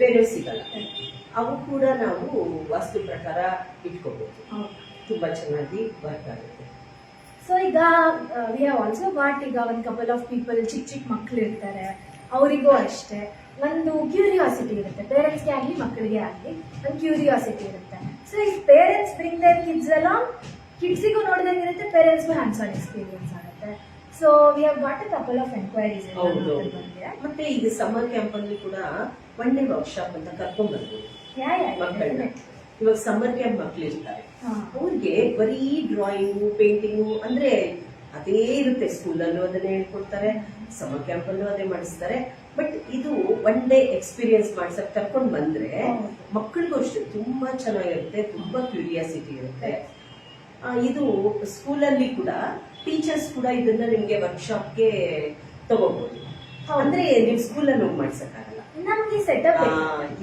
ಬೇರೆ ಸಿಗಲ್ಲ. ಅವು ಕೂಡ ನಾವು ವಾಸ್ತು ಪ್ರಕಾರ ಇಟ್ಕೋಬಹುದು, ತುಂಬಾ ಚೆನ್ನಾಗಿ ವರ್ಕ್ ಆಗುತ್ತೆ. ಸೊ ಈಗ ವಿ ಹ್ಯಾವ್ ಆಲ್ಸೋ ಗಾಟ್ ಈಗ ಒಂದು ಕಪಲ್ ಆಫ್ ಪೀಪಲ್ ಚಿಕ್ಕ ಮಕ್ಳು ಇರ್ತಾರೆ, ಅವರಿಗೂ ಅಷ್ಟೇ ಒಂದು ಕ್ಯೂರಿಯಾಸಿಟಿ ಇರುತ್ತೆ. ಪೇರೆಂಟ್ಸ್ಗೆ ಆಗಲಿ ಮಕ್ಕಳಿಗೆ ಆಗಲಿ ಒಂದು ಕ್ಯೂರಿಯಾಸಿಟಿ ಇರುತ್ತೆ. So if parents bring their kids ಎಲ್ಲ, ಕಿಡ್ಸಿಗೂ ನೋಡಿದಂಗೆ ಇರುತ್ತೆ, ಪೇರೆಂಟ್ಸ್ಗೂ ಹ್ಯಾಂಡ್ಸ್ ಆನ್ ಎಕ್ಸ್ಪೀರಿಯನ್ಸ್ ಆಗುತ್ತೆ. So we have got a couple of enquiries. ಮತ್ತೆ ಈಗ ಸಮ್ಮರ್ ಕ್ಯಾಂಪ್ ಅಲ್ಲಿ ಕೂಡ ಒನ್ ಡೇ ವರ್ಕ್ಶಾಪ್ ಅಂತ ಕರ್ಕೊಂಡ್ ಬರ್ಬೋದು ಮಕ್ಕಳನ್ನ. ಇವಾಗ ಸಮ್ಮರ್ ಕ್ಯಾಂಪ್ ಮಕ್ಳು ಇರ್ತಾರೆ, ಅವ್ರಿಗೆ ಬರೀ ಡ್ರಾಯಿಂಗು ಪೇಂಟಿಂಗು ಅಂದ್ರೆ ಅದೇ ಇರುತ್ತೆ. ಸ್ಕೂಲಲ್ಲೂ ಅದನ್ನೇ ಹೇಳ್ಕೊಡ್ತಾರೆ, ಸಮ್ಮರ್ ಕ್ಯಾಂಪ್ ಅಲ್ಲೂ ಅದೇ ಮಾಡಿಸ್ತಾರೆ. ಬಟ್ ಇದು ಒನ್ ಡೇ ಎಕ್ಸ್ಪೀರಿಯನ್ಸ್ ಮಾಡ್ಸಕ್ ಕರ್ಕೊಂಡ್ ಬಂದ್ರೆ ಮಕ್ಕಳಿಗೂ ಅಷ್ಟೇ ತುಂಬಾ ಚೆನ್ನಾಗಿರುತ್ತೆ, ತುಂಬಾ ಕ್ಯೂರಿಯಾಸಿಟಿ ಇರುತ್ತೆ. ಇದು ಸ್ಕೂಲಲ್ಲಿ ಕೂಡ ಟೀಚರ್ಸ್ ಕೂಡ ಇದನ್ನ ನಿಮ್ಗೆ ವರ್ಕ್ಶಾಪ್ಗೆ ತಗೋಬಹುದು. ಅಂದ್ರೆ ನೀವು ಸ್ಕೂಲಲ್ಲಿ ಹೋಗಿ ಮಾಡ್ಸಕ್ಕಾಗಲ್ಲ, ನಮ್ಗೆ ಸೆಟಪ್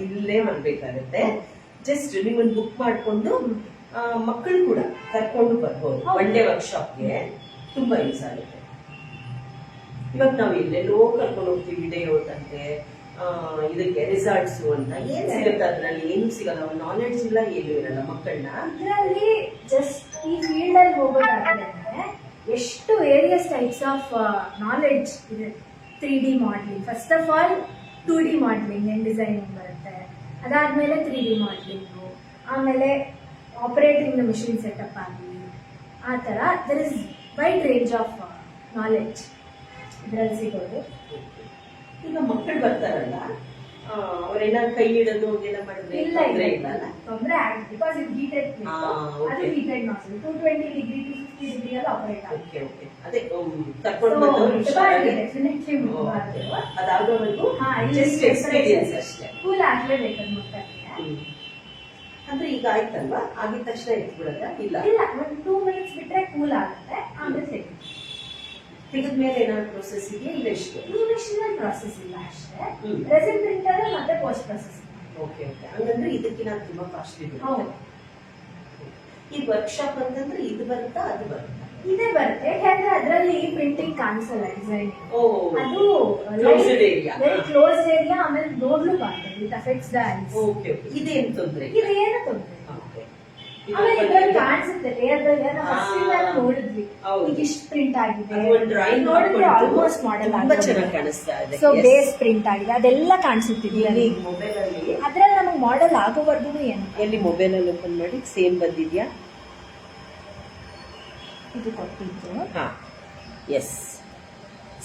ಇಲ್ಲೇ ಮಾಡ್ಬೇಕಾಗತ್ತೆ. ಜಸ್ಟ್ ನೀವೊಂದು ಬುಕ್ ಮಾಡ್ಕೊಂಡು ಮಕ್ಕಳು ಕೂಡ ಕರ್ಕೊಂಡು ಬರ್ಬೋದು ಒನ್ ಡೇ ವರ್ಕ್ಶಾಪ್ಗೆ, ತುಂಬಾ ಯೂಸ್ ಆಗುತ್ತೆ. ಇವಾಗ ನಾವು ಎಲ್ಲೆಲ್ಲೋ ಕರ್ಕೊಂಡು ಹೋಗ್ತೀವಿ, ಡೇ ಔಟಂತೆ, ಇದಕ್ಕೆ ರಿಸಾರ್ಟ್ಸ್ ಅಂತ, ಏನ್ ಸಿಗುತ್ತೆ ಅದ್ರಲ್ಲಿ? ಏನು ಸಿಗಲ್ಲ, ನಾಲೆಡ್ಜ್ ಇಲ್ಲ, ಏನು ಇರಲ್ಲ ಮಕ್ಕಳನ್ನ. ಅದ್ರಲ್ಲಿ ಜಸ್ಟ್ ಈ ಫೀಲ್ಡ್ ಅಲ್ಲಿ ಹೋಗೋದಾದ್ರೆ ಎಷ್ಟು ವೇರಿಯಸ್ ಟೈಪ್ಸ್ ಆಫ್ ನಾಲೆಡ್ಜ್ ಇದೆ. 3D modelling, first of all 2D modelling and designing ಬರುತ್ತೆ. ಅದಾದ್ಮೇಲೆ 3D ಮಾಡಲಿಂಗು, ಆಮೇಲೆ ಆಪರೇಟಿಂಗ್ ದ ಮಿಷಿನ್ ಸೆಟಪ್ ಆಗಲಿ, ಆ ಥರ there is wide range of knowledge ಇದರಲ್ಲಿ ಸಿಗೋದು. ಈಗ ಮಕ್ಕಳು ಬರ್ತಾರಲ್ಲ, ಅವ್ರೇನಾದ್ರು ಕೈ ಇಡೋದು ಹಂಗೆಲ್ಲ ಮಾಡಿದ್ರೆ ತೊಂದರೆ ಆಗುತ್ತೆ. ಬಿಕಾಸ್ ಇದು ಹೀಟೆಡ್, ಅದು heated nozzle 220 degree to 50 degree ಅಲ್ಲಿ ಆಪರೇಟ್ ಆಗುತ್ತೆ. ಅದೇ ಕರ್ಕೊಂಡು ಅದಾಗೋವರೆಗೂ ಜಸ್ಟ್ ಎಕ್ಸ್ಪೀರಿಯನ್ಸ್ ಅಷ್ಟೇ. ಕೂಲ್ ಆಗ್ಲೇಬೇಕು ಅದು ಮಕ್ಕಳಿಗೆ. ಅಂದ್ರೆ ಈಗ ಆಯ್ತಲ್ವಾ, ಆಗಿದ ತಕ್ಷಣ ಎತ್ಬಿಡೋದ? ಇಲ್ಲ, ಒಂದು 2 ಮಿನಿಟ್ಸ್ ಬಿಟ್ರೆ ಕೂಲ್ ಆಗುತ್ತೆ, ಆಮೇಲೆ ತೆಗೆದ ಮೇಲೆ ಏನಾದ್ರು ಪ್ರೊಸೆಸ್ ಇದೆಯಾ? ಇಲ್ಲ, ಇಷ್ಟು ಪ್ರಾಸೆಸ್ ಇಲ್ಲ ಅಷ್ಟೇ. ರೆಸಿನ್ ಪ್ರಿಂಟರ್ ಮತ್ತೆ ಪೋಸ್ಟ್ ಪ್ರೊಸೆಸ್. ಓಕೆ, ಹಂಗಂದ್ರೆ ಇದಕ್ಕಿಂತ ತುಂಬಾ ಕಾಸ್ಟ್ಲಿ ಬರುತ್ತೆ. ಈ ವರ್ಕ್ಶಾಪ್ ಅಂತಂದ್ರೆ ಇದು ಬರುತ್ತಾ ಅದು ಬರುತ್ತಾ? ಇದೇ ಬರುತ್ತೆ, ಯಾಕಂದ್ರೆ ಅದರಲ್ಲಿ ಪ್ರಿಂಟಿಂಗ್ ಕಾಣಿಸಲ್ಲ ಡಿಸೈನ್. ಅದು ವೆರಿ ಕ್ಲೋಸ್ ಏರಿಯಾ, ಆಮೇಲೆ ನೋಡ್ಲಿಕ್ಕೆ ಆಗ್ತದೆ, it affects the ice. Okay, ಇದೇನು ತೊಂದರೆ? ಇದೇನು ತೊಂದರೆ. ಆಮೇಲೆ ಇದ್ರಲ್ಲಿ ಕಾಣಿಸುತ್ತೆ ಲೇಯರ್ ಬೈ ಲೇಯರ್. ನಾವು ನೋಡಿದ್ವಿ, ಈಗ ಇಷ್ಟು ಪ್ರಿಂಟ್ ಆಗಿದೆ ನೋಡಿದ್ರೆ ಆಲ್ಮೋಸ್ಟ್ ಮಾಡೆಲ್ ತುಂಬಾ ಚೆನ್ನಾಗಿ ಕಾಣಿಸ್ತಾ ಇದೆ. ಸೊ ಬೇಸ್ ಪ್ರಿಂಟ್ ಆಗಿದೆ, ಅದೆಲ್ಲ ಕಾಣಿಸುತ್ತಿದೆ ಮೊಬೈಲ್ ಅಲ್ಲಿ. ಅದ್ರಲ್ಲಿ ನಮಗೆ ಮಾಡೆಲ್ ಆಗೋವರೆಗೂ ಏನು ಎಲ್ಲಿ ಮೊಬೈಲ್ ಅಲ್ಲಿ ಓಪನ್ ಮಾಡಿ ಸೇಮ್ ಬಂದಿದ್ಯಾ? ಇದು ಕೊಟ್ಟಿದ್ದು. ಹಾ, yes,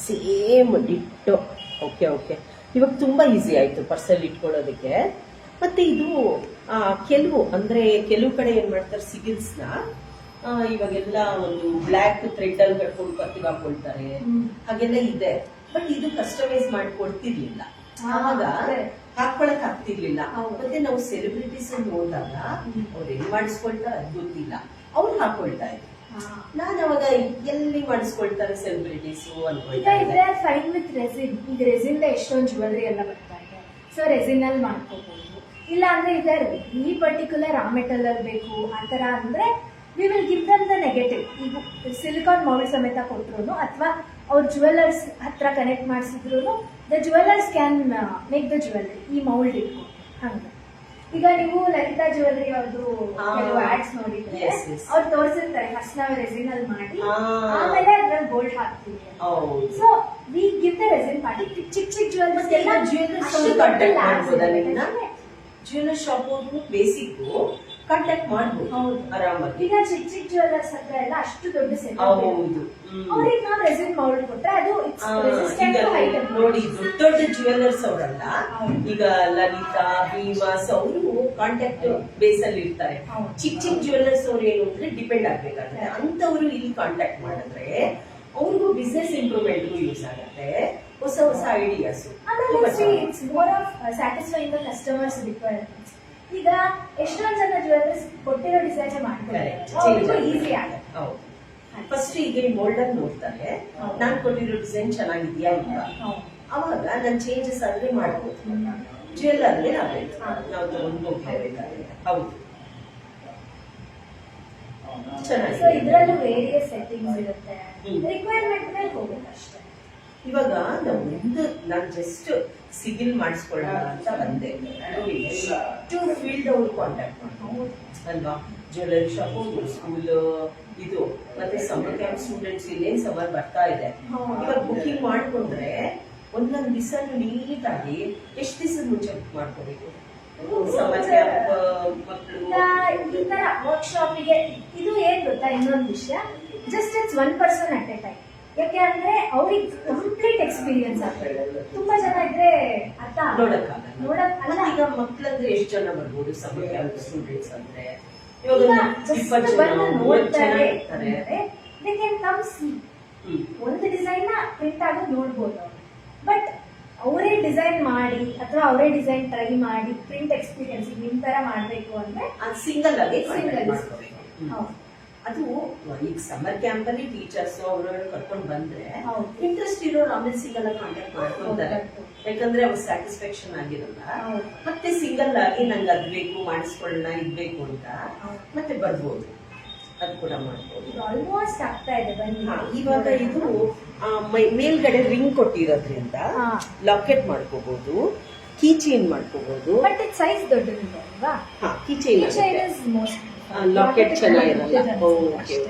same ditto. Okay okay, ಇವಾಗ ತುಂಬಾ ಈಸಿ ಆಯ್ತು ಪರ್ಸಲ್ಲಿ ಇಟ್ಕೊಳ್ಳೋದಕ್ಕೆ. ಮತ್ತೆ ಇದು ಕೆಲವು ಕಡೆ ಏನ್ ಮಾಡ್ತಾರೆ ಸಿಗಿಲ್ಸ್ ನ ಇವಾಗೆಲ್ಲ ಒಂದು ಬ್ಲ್ಯಾಕ್ ಥ್ರೆಡ್ ಅಲ್ಲಿ ಕಟ್ಕೊಂಡು ಕತ್ತಿಗೆ ಹಾಕೊಳ್ತಾರೆ, ಹಾಗೆಲ್ಲ ಇದೆ. ಬಟ್ ಇದು ಕಸ್ಟಮೈಸ್ ಮಾಡಿ ಕೊಡ್ತಿರ್ಲಿಲ್ಲ, ಆವಾಗ ಹಾಕೊಳಕ್ ಆಗ್ತಿರ್ಲಿಲ್ಲ. ಮತ್ತೆ ನಾವು ಸೆಲೆಬ್ರಿಟೀಸ್ ನೋಡಿದಾಗ ಅವ್ರು ಹೆಂಗ್ ಮಾಡಿಸ್ಕೊಳ್ತಾರೆ ಅದ್ ಗೊತ್ತಿಲ್ಲ, ಅವ್ರು ಹಾಕೊಳ್ತಾ ಇದ್ರು. ನಾನ್ ಅವಾಗ ಎಲ್ಲಿ ಮಾಡಿಸ್ಕೊಳ್ತಾರೆ ಸೆಲೆಬ್ರಿಟೀಸ್ ಅನ್ಕೊಳ್ತಾ ಇದ್ದೆ. Fine with resin. ಈಗ ರೆಸಿನ್ ಎಷ್ಟೊಂದು ಜ್ಯುವೆಲ್ರಿ ಎಲ್ಲ ಬರ್ತಾ ಇದೆ, ಸೊ ರೆಸಿನ್ ಅಲ್ಲಿ ಮಾಡ್ಕೋಬಹುದು. ಇಲ್ಲ ಅಂದ್ರೆ ಇದರ ಈ ಪರ್ಟಿಕ್ಯುಲರ್ ರಾ ಮೆಟೀರಿಯಲ್ ಬೇಕು ಆತರ ಅಂದ್ರೆ we will give them the negative. ಈಗ ಸಿಲಿಕಾನ್ ಮೌಲ್ಡ್ ಸಮೇತ ಕೊಟ್ರು ಅಥವಾ ಅವ್ರ ಜ್ಯುವೆಲರ್ಸ್ ಹತ್ರ ಕನೆಕ್ಟ್ ಮಾಡಿಸಿದ್ರು the jewellers can make the jewellery ಈ ಮೌಲ್ಡ್ ಇಟ್ಕೊಂಡು. ಹಂಗ ಈಗ ನೀವು ಲಲಿತಾ ಜ್ಯುವೆಲ್ರಿ ಅವ್ರದ್ದು ಕೆಲವು ಆಡ್ಸ್ ನೋಡಿದ್ರೆ ಅವ್ರು ತೋರಿಸಿರ್ತಾರೆ ಫಸ್ಟ್ ನಾವು ರೆಸಿನ್ ಅಲ್ಲಿ ಮಾಡಿ ಆಮೇಲೆ ಅದ್ರಲ್ಲಿ ಗೋಲ್ಡ್ ಹಾಕ್ತೀವಿ. So we give the resin party. ಚಿಕ್ಕ ಚಿಕ್ಕ ಜ್ಯುವೆಲರ್ ಶಾಪ್ ಹೋದ್ರು ಬೇಸಿಕ್ ಕಾಂಟ್ಯಾಕ್ಟ್ ಮಾಡ್ಬೋದು ಆರಾಮಾಗಿ. ಈಗ ಚಿಕ್ಕ ಚಿಕ್ಕ ಜ್ಯುವೆಲರ್ಸ್ ಹತ್ರ ಎಲ್ಲ ಅಷ್ಟು ದೊಡ್ಡ ಸೆಟ್ ಹೌದು, ಅವ್ರಿಗೆ ನಾವು ರೆಸಿನ್ ಮೌಲ್ಡ್ ಕೊಟ್ರೆ ಅದು ನೋಡಿ ದೊಡ್ಡ ಜ್ಯುವೆಲರ್ಸ್ ಅವರಲ್ಲ, ಈಗ ಲಲಿತಾ ಭೀಮಾಸ್ ಅವರು ಕಾಂಟ್ಯಾಕ್ಟ್ ಬೇಸ್ ಅಲ್ಲಿ ಇರ್ತಾರೆ. ಚಿಕ್ಕ ಚಿಕ್ಕ ಜ್ಯುವೆಲರ್ಸ್ ಅವ್ರು ಏನು ಅಂದ್ರೆ ಡಿಪೆಂಡ್ ಆಗ್ಬೇಕಾಗುತ್ತೆ. ಅಂತವ್ರು ಇಲ್ಲಿ ಕಾಂಟ್ಯಾಕ್ಟ್ ಮಾಡಿದ್ರೆ ಅವ್ರಿಗೂ ಬಿಸ್ನೆಸ್ ಇಂಪ್ರೂವ್ಮೆಂಟ್ಗೂ ಯೂಸ್ ಆಗುತ್ತೆ, ಹೊಸ ಹೊಸ ideas. It's more of satisfying the customers requirements. ಈಗ ಎಷ್ಟೊಂದ್ ಜನ ಜ್ಯುವೆಲರ್ಸ್ ಕೊಟ್ಟಿರೋ ಡಿಸೈನ್ ಮಾಡ್ತಾರೆ, ಈಸಿ ಆಗುತ್ತೆ. ಫಸ್ಟ್ ಈಗ ಮೋಲ್ಡ್ ಅನ್ನು ನೋಡ್ತಾರೆ, ನಾನ್ ಕೊಟ್ಟಿರೋ ಡಿಸೈನ್ ಚೆನ್ನಾಗಿದ್ಯಾ ಇಲ್ಲ, ಅವಾಗ ನಾನು ಚೇಂಜಸ್ ಆದ್ರೆ ಮಾಡ್ಬೋದು. ಜ್ಯುವೆಲ್ಲರ್ಗೆ ನಾವು ತಗೊಂಡು ಹೋಗ್ಬೇಕಾದ್ರೆ ಹೌದು ಚೆನ್ನಾಗಿ. ಇದರಲ್ಲೂ ವೇರಿಯಸ್ ಸೆಟ್ಟಿಂಗ್ಸ್ ಇರುತ್ತೆ, ರಿಕ್ವೈರ್ಮೆಂಟ್ ಮೇಲೆ ಹೋಗ್ಬೇಕಷ್ಟೇ. ಇವಾಗ ನಾನು ಜಸ್ಟ್ ಸಿಗಿಲ್ ಮಾಡಿಸ್ಕೊಳ್ಳೋಣ ಅಂತ ಬಂದೆ, ಎಷ್ಟು ಫೀಲ್ಡ್ ಅವ್ರು ಕಾಂಟ್ಯಾಕ್ಟ್ ಮಾಡ್ಬೋದು ಅಲ್ವಾ. ಜ್ಯುವೆಲರಿ ಶಾಪ್, ಸ್ಕೂಲ್, ಇದು ಮತ್ತೆ ಸಮ್ಮರ್ ಕ್ಯಾಂಪ್ ಸ್ಟೂಡೆಂಟ್ಸ್ ಇನ್ನೇನ್ ಸಮ್ಮರ್ ಬರ್ತಾ ಇದೆ, ಇವಾಗ ಬುಕಿಂಗ್ ಮಾಡ್ಕೊಂಡ್ರೆ ಒಂದೊಂದು ದಿವಸ ನೀಟಾಗಿ ಎಷ್ಟು ದಿವಸದ ಮುಂಚೆ ಬುಕ್ ಮಾಡ್ಕೋಬೇಕು. ಸಮ್ಮರ್ ಕ್ಯಾಂಪ್ ಮಕ್ಕಳು ಈ ತರ ವರ್ಕ್ಶಾಪಿಗೆ ಇದು ಏನ್ ಗೊತ್ತಾ, ಇನ್ನೊಂದು ವಿಷಯ, just it's 1 person at A time. ಯಾಕೆ ಅಂದ್ರೆ ಅವ್ರಿಗೆ ಕಂಪ್ಲೀಟ್ ಎಕ್ಸ್ಪೀರಿಯನ್ಸ್ ಆಗ್ತದೆ. ತುಂಬಾ ಜನ ಇದ್ರೆ ಅರ್ಥ ನೋಡಕ್ಕಾಗಲ್ಲ. ಈಗ ಮಕ್ಳಂದ್ರೆ ಎಷ್ಟು ಜನ ಬರ್ಬೋದು ಸಮ್ಮರ್ ಕ್ಯಾಂಪ್ ಸ್ಟೂಡೆಂಟ್ಸ್ ಅಂದ್ರೆ? ಇವಾಗ 20 ಜನ ನೋಡ್ತಾರೆ, ದೇ ಕ್ಯಾನ್ ಕಮ್ ಸಿ. ಒಂದು ಡಿಸೈನ್ ಪ್ರಿಂಟ್ ಆಗೋದು ನೋಡ್ಬೋದು ಅವ್ರು, ಬಟ್ ಅವರೇ ಡಿಸೈನ್ ಮಾಡಿ ಅಥವಾ ಅವರೇ ಡಿಸೈನ್ ಟ್ರೈ ಮಾಡಿ ಪ್ರಿಂಟ್ ಎಕ್ಸ್ಪೀರಿಯನ್ಸ್ ನಿಮ್ ತರ ಮಾಡ್ಬೇಕು ಅಂದ್ರೆ ಸಿಂಗಲ್ ಆಗಿ ಅದು. ಈಗ ಸಮ್ಮರ್ ಕ್ಯಾಂಪ್ ಅಲ್ಲಿ ಟೀಚರ್ಸ್ ಅವರು ಕರ್ಕೊಂಡು ಬಂದ್ರೆ ಇಂಟ್ರೆಸ್ಟ್ ಇರೋರು ಆಮೇಲೆ ಸಿಂಗಲ್ ಆಗಿ ಕಾಂಟ್ಯಾಕ್ಟ್ ಮಾಡ್ಕೊಳ್ತಾರೆ, ಯಾಕಂದ್ರೆ ಅವ್ರ ಸ್ಯಾಟಿಸ್ಫ್ಯಾಕ್ಷನ್ ಆಗಿರಲ್ಲ. ಮತ್ತೆ ಸಿಂಗಲ್ ಆಗಿ ನಂಗೆ ಅದ್ ಬೇಕು ಮಾಡಿಸ್ಕೊಳ್ಳೋಣ ಇದ್ಬೇಕು ಅಂತ ಮತ್ತೆ ಬರ್ಬೋದು, ಅದು ಕೂಡ ಮಾಡ್ಬೋದು. ಆಲ್ಮೋಸ್ಟ್ ಆಗ್ತಾ ಇದೆ ಬನ್ನಿ. ಇವಾಗ ಇದು ಮೇಲ್ಗಡೆ ರಿಂಗ್ ಕೊಟ್ಟಿರೋದ್ರಿಂದ ಲಾಕೆಟ್ ಮಾಡ್ಕೋಬಹುದು, ಕೀ ಚೈನ್ ಮಾಡ್ಕೋಬಹುದು. ಬಟ್ ಇದು ಸೈಜ್ ದೊಡ್ಡದಿದೆ ಅಲ್ವಾ? ಕೀ ಚೈನ್ ಲಾಕೆಟ್ ಚೆನ್ನಾಗಿರಲ್ಲ.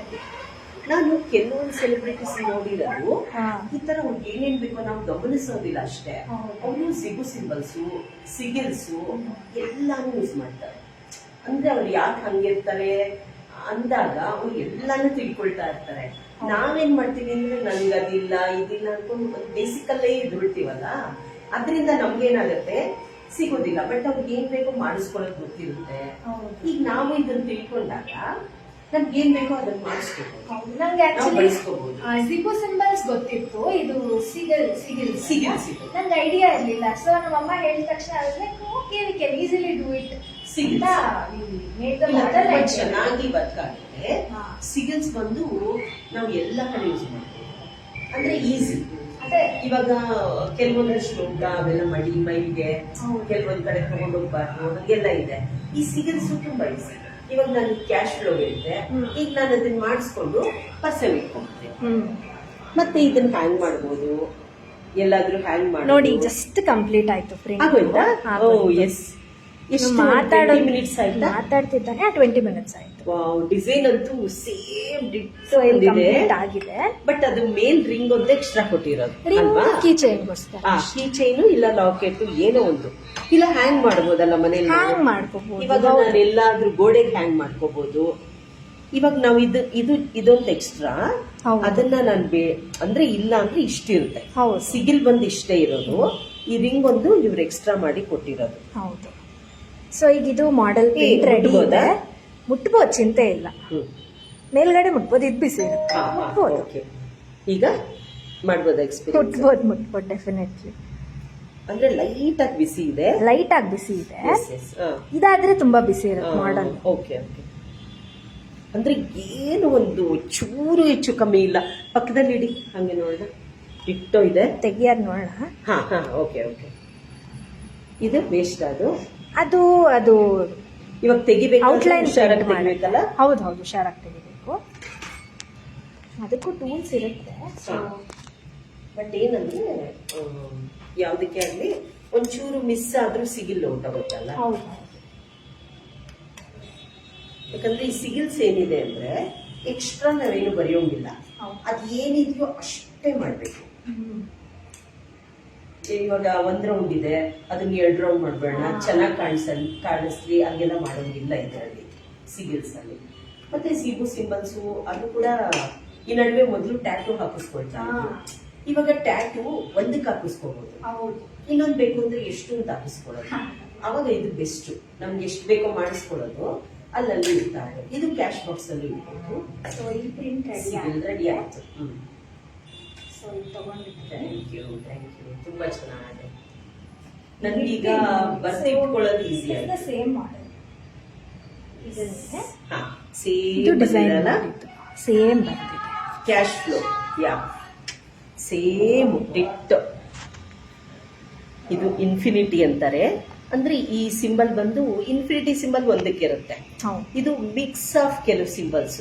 ನಾನು ಕೆಲವೊಂದು ಸೆಲೆಬ್ರಿಟೀಸ್ ನೋಡಿರೋದು ಈ ತರ ಅವ್ರಿಗೆ ಏನೇನ್ ಬೇಕೋ ನಾವು ಗಮನಿಸೋದಿಲ್ಲ ಅಷ್ಟೇ. ಅವರು ಸಿಗು ಸಿಂಬಲ್ಸು, ಸಿಗಿಲ್ಸು ಎಲ್ಲಾನು ಯೂಸ್ ಮಾಡ್ತಾರೆ. ಅಂದ್ರೆ ಅವ್ರು ಯಾಕೆ ಹಂಗಿರ್ತಾರೆ ಅಂದಾಗ ಅವ್ರು ಎಲ್ಲಾನು ತಿಳ್ಕೊಳ್ತಾ ಇರ್ತಾರೆ. ನಾವೇನ್ ಮಾಡ್ತೀವಿ ಅಂದ್ರೆ ನನ್ಗೆ ಅದಿಲ್ಲ ಇದಿಲ್ಲ ಅನ್ಕೊಂಡು ಬೇಸಿಕ್ ಅಲ್ಲೇ ಇದ್ಬಿಡ್ತೀವಲ್ಲ, ಅದರಿಂದ ನಮ್ಗೇನಾಗತ್ತೆ ಸಿಗೋದಿಲ್ಲ. ಬಟ್ ಅವ್ರಿಗೆ ಏನ್ ಬೇಕೋ ಮಾಡಿಸ್ಕೊಳ್ಳೋದು ಗೊತ್ತಿರುತ್ತೆ. ಈಗ ನಾವು ಇದನ್ನ ತಿಳ್ಕೊಂಡಾಗ ನಮ್ಗೆ ಏನ್ ಬೇಕೋ ಅದನ್ನ ಮಾಡಿಸ್ಕೋಬಹುದು, ನಂಗೆ ಬಳಸ್ಕೋಬಹುದು. ಜಿಬು ಸಿಂಬಲ್ಸ್ ಗೊತ್ತಿತ್ತು, ಇದು ಸಿಗಿಲ್ ನಂಗೆ ಐಡಿಯಾ ಇರ್ಲಿಲ್ಲ. ಸೊ ನಮ್ಮಮ್ಮ ಹೇಳಿದ ತಕ್ಷಣ okay we can easily do it. ಚೆನ್ನಾಗಿ ವರ್ಕ್ ಆಗುತ್ತೆ. ಸಿಗಿಲ್ಸ್ ಬಂದು ನಾವು ಎಲ್ಲ ಕಡೆ ಯೂಸ್ ಮಾಡ್ತೀವಿ, ಅಂದ್ರೆ ಈಸಿ. ಇವಾಗ ಕೆಲವೊಂದಷ್ಟು ರೋಗ ಅವೆಲ್ಲ ಮಡಿ ಮೈಗೆ ಕೆಲವೊಂದ್ ಕಡೆ ತಗೊಂಡೋಗ್ಬಾರ್ದು, ಹಂಗೆಲ್ಲ ಇದೆ. ಈ ಸಿಗಿಲ್ಸ್ ತುಂಬಾ ಈಸಿ. ಇವಾಗ ನಾನು ಕ್ಯಾಶ್ ಫ್ಲೋ ಹೇಳಿದೆ, ಈಗ ನಾನು ಅದನ್ನ ಮಾಡಿಸ್ಕೊಂಡು ಪರ್ಸಲ್ಲಿ ಇಟ್ಕೊಂಡ್ಬಿಟ್ಟೆ. ಮತ್ತೆ ಇದನ್ನ ಹ್ಯಾಂಗ್ ಮಾಡ್ಬೋದು, ಎಲ್ಲಾದ್ರೂ ಹ್ಯಾಂಗ್ ಮಾಡಿ ನೋಡಿ. ಜಸ್ಟ್ ಕಂಪ್ಲೀಟ್ ಆಯ್ತು ಪ್ರಿಂಟ್. ಆಗೋಯ್ತಾ? ಓ ಎಸ್. ಮಿನಿಟ್ಸ್ ಆಯ್ತಾ? ಮಾತಾಡ್ತಿದ್ದಾನೆ 20 minutes ಆಯ್ತು. ಡಿಸೈನ್ ಅಂತೂ ಸೇಮ್ ಆಗಿದೆ, ಬಟ್ ಅದು ಮೇಲ್ ರಿಂಗ್ ಒಂದು ಎಕ್ಸ್ಟ್ರಾ ಕೊಟ್ಟಿರೋದು ಅಲ್ವಾ? ಕೀ ಚೈನ್ಗೋಸ್ಕರ. ಕೀ ಚೈನು ಇಲ್ಲ ಲಾಕೆಟ್ ಏನೋ ಒಂದು, ಇಲ್ಲ ಹ್ಯಾಂಗ್ ಮಾಡ್ಬೋದಲ್ಲ ಮನೇಲಿ. ಹ್ಯಾಂಗ್ ಮಾಡ್ಕೋಬಹುದು. ಇವಾಗ ನಾನು ಎಲ್ಲಾದ್ರೂ ಗೋಡೆಗೆ ಹ್ಯಾಂಗ್ ಮಾಡ್ಕೋಬಹುದು. ಇವಾಗ ನಾವು ಇದೊಂದು ಎಕ್ಸ್ಟ್ರಾ, ಅದನ್ನ ನಾನು ಅಂದ್ರೆ ಇಲ್ಲ ಅಂದ್ರೆ ಇಷ್ಟಿರುತ್ತೆ. ಸಿಗಿಲ್ ಬಂದು ಇಷ್ಟೇ ಇರೋದು, ಈ ರಿಂಗ್ ಒಂದು ಇವ್ರು ಎಕ್ಸ್ಟ್ರಾ ಮಾಡಿ ಕೊಟ್ಟಿರೋದು. ಹೌದು. ಸೊ ಈಗ ಇದು ಮಾಡೆಲ್ ಪೇಂಟ್ ರೆಡಿ ಇದೆ, ಮುಟ್ಬೋದು, ಚಿಂತೆ ಇಲ್ಲ. ಮೇಲ್ಗಡೆ ಮುಟ್ಬೋದು, ಇದು ಬಿಸಿ ಇರುತ್ತೆ, ಮುಟ್ಬೋದು. Okay. ಈಗ ಮಾಡ್ಬೋದು ಎಕ್ಸ್ಪೀರಿಯನ್ಸ್. ಮುಟ್ಬೋದು ಡೆಫಿನೆಟ್ಲಿ. ಅಂದ್ರೆ ಲೈಟ್ ಆಗಿ ಬಿಸಿ ಇದೆ, ಲೈಟ್ ಆಗಿ ಬಿಸಿ ಇದೆ. ಇದಾದ್ರೆ ತುಂಬಾ ಬಿಸಿ ಇರುತ್ತೆ ಮಾಡಲ್. Okay okay. ಅಂದ್ರೆ ಏನು ಒಂದು ಚೂರು ಹೆಚ್ಚು ಕಮ್ಮಿ ಇಲ್ಲ. ಪಕ್ಕದಲ್ಲಿ ಇಡಿ, ಹಂಗೆ ನೋಡೋಣ. ಇಟ್ಟೋ ಇದೆ, ತೆಗಿಯೋದು ನೋಡೋಣ. ಹಾ ಹಾ ಓಕೆ ಓಕೆ. ಇದು ವೇಸ್ಟ್ ಅದು ಇವಾಗ ತೆಗಿಬೇಕು, ಔಟ್ಲೈನ್ ತೆಗಿಬೇಕಲ್ಲ. ಹೌದು ಹೌದು, ಹುಷಾರಾಗಿ ತೆಗಿಬೇಕು. ಅದಕ್ಕೂ ಟೂಲ್ಸ್ ಇರುತ್ತೆ. ಬಟ್ ಏನಂದ್ರೆ ಯಾವ್ದಕ್ಕೆ ಆಗ್ಲಿ ಒಂಚೂರು ಮಿಸ್ ಆದ್ರೂ ಸಿಗಿಲ್ ಹೊಂಟೋಗುತ್ತಲ್ಲ. ಹೌದು. ಯಾಕಂದ್ರೆ ಈ ಸಿಗಿಲ್ಸ್ ಏನಿದೆ ಅಂದ್ರೆ ಎಕ್ಸ್ಟ್ರಾ ನಾವೇನು ಬರೆಯೋಂಗಿಲ್ಲ, ಅದ್ ಏನಿದೆಯೋ ಅಷ್ಟೇ ಮಾಡ್ಬೇಕು. ಇವಾಗ 1 ರೌಂಡ್ ಇದೆ, ಅದನ್ನ 2 ರೌಂಡ್ ಮಾಡ್ಬೇಡ, ಚೆನ್ನಾಗಿ ಕಾಣಿಸ್ಲಿ ಹಂಗೆಲ್ಲ ಮಾಡೋಂಗಿಲ್ಲ ಇದರಲ್ಲಿ ಸಿಗಿಲ್ಸ್ ಅಲ್ಲಿ. ಮತ್ತೆ ಸಿಗು ಸಿಂಬಲ್ಸು ಅದು ಕೂಡ ಈ ನಡುವೆ ಮೊದಲು ಟ್ಯಾಟೂ ಹಾಕಿಸ್ಕೊಳ್ತಾ ಇದ್ರು. ಇವಾಗ ಟ್ಯಾಟೂ ಒಂದಕ್ಕೆ ಹಾಕಿಸ್ಕೋಬಹುದು, ಇನ್ನೊಂದು ಬೇಕು ಅಂದ್ರೆ ಎಷ್ಟು ಅಂತ ಹಾಕಿಸ್ಕೊಳ್ಳೋದು. ಅವಾಗ ಇದು ಬೆಸ್ಟ್, ನಮ್ಗೆ ಎಷ್ಟು ಬೇಕೋ ಮಾಡಿಸ್ಕೊಳ್ಳೋದು ಅಲ್ಲಲ್ಲಿ ಇರ್ತಾರೆ. ಇದು ಕ್ಯಾಶ್ ಬಾಕ್ಸ್ ಅಲ್ಲಿ ಇರ್ಬೋದು. ಸೊ ಈ ಪ್ರಿಂಟ್ ರೆಡಿ ಆಯ್ತು. ಸೊ ಇದು ತಗೊಂಡಿದ್ದೆ. ಥ್ಯಾಂಕ್ ಯು ತುಂಬಾ ಚೆನ್ನಾಗಿದೆ. ನನ್ಗೀಗ ಬರ್ತಿಟ್ಕೊಳ್ಳೋದು ಈಸಿ ಆಯ್ತು. Same model same design same ಬಂದಿದೆ. ಕ್ಯಾಶ್ ಫ್ಲೋ ಯಾ ಸೇಮ್ ಡಿಟ್. ಇದು ಇನ್ಫಿನಿಟಿ ಅಂತಾರೆ. ಅಂದ್ರೆ ಈ ಸಿಂಬಲ್ ಬಂದು ಇನ್ಫಿನಿಟಿ ಸಿಂಬಲ್ ಒಂದಕ್ಕೆ ಇರುತ್ತೆ. ಇದು ಮಿಕ್ಸ್ ಆಫ್ ಕೆಲವು ಸಿಂಬಲ್ಸ್,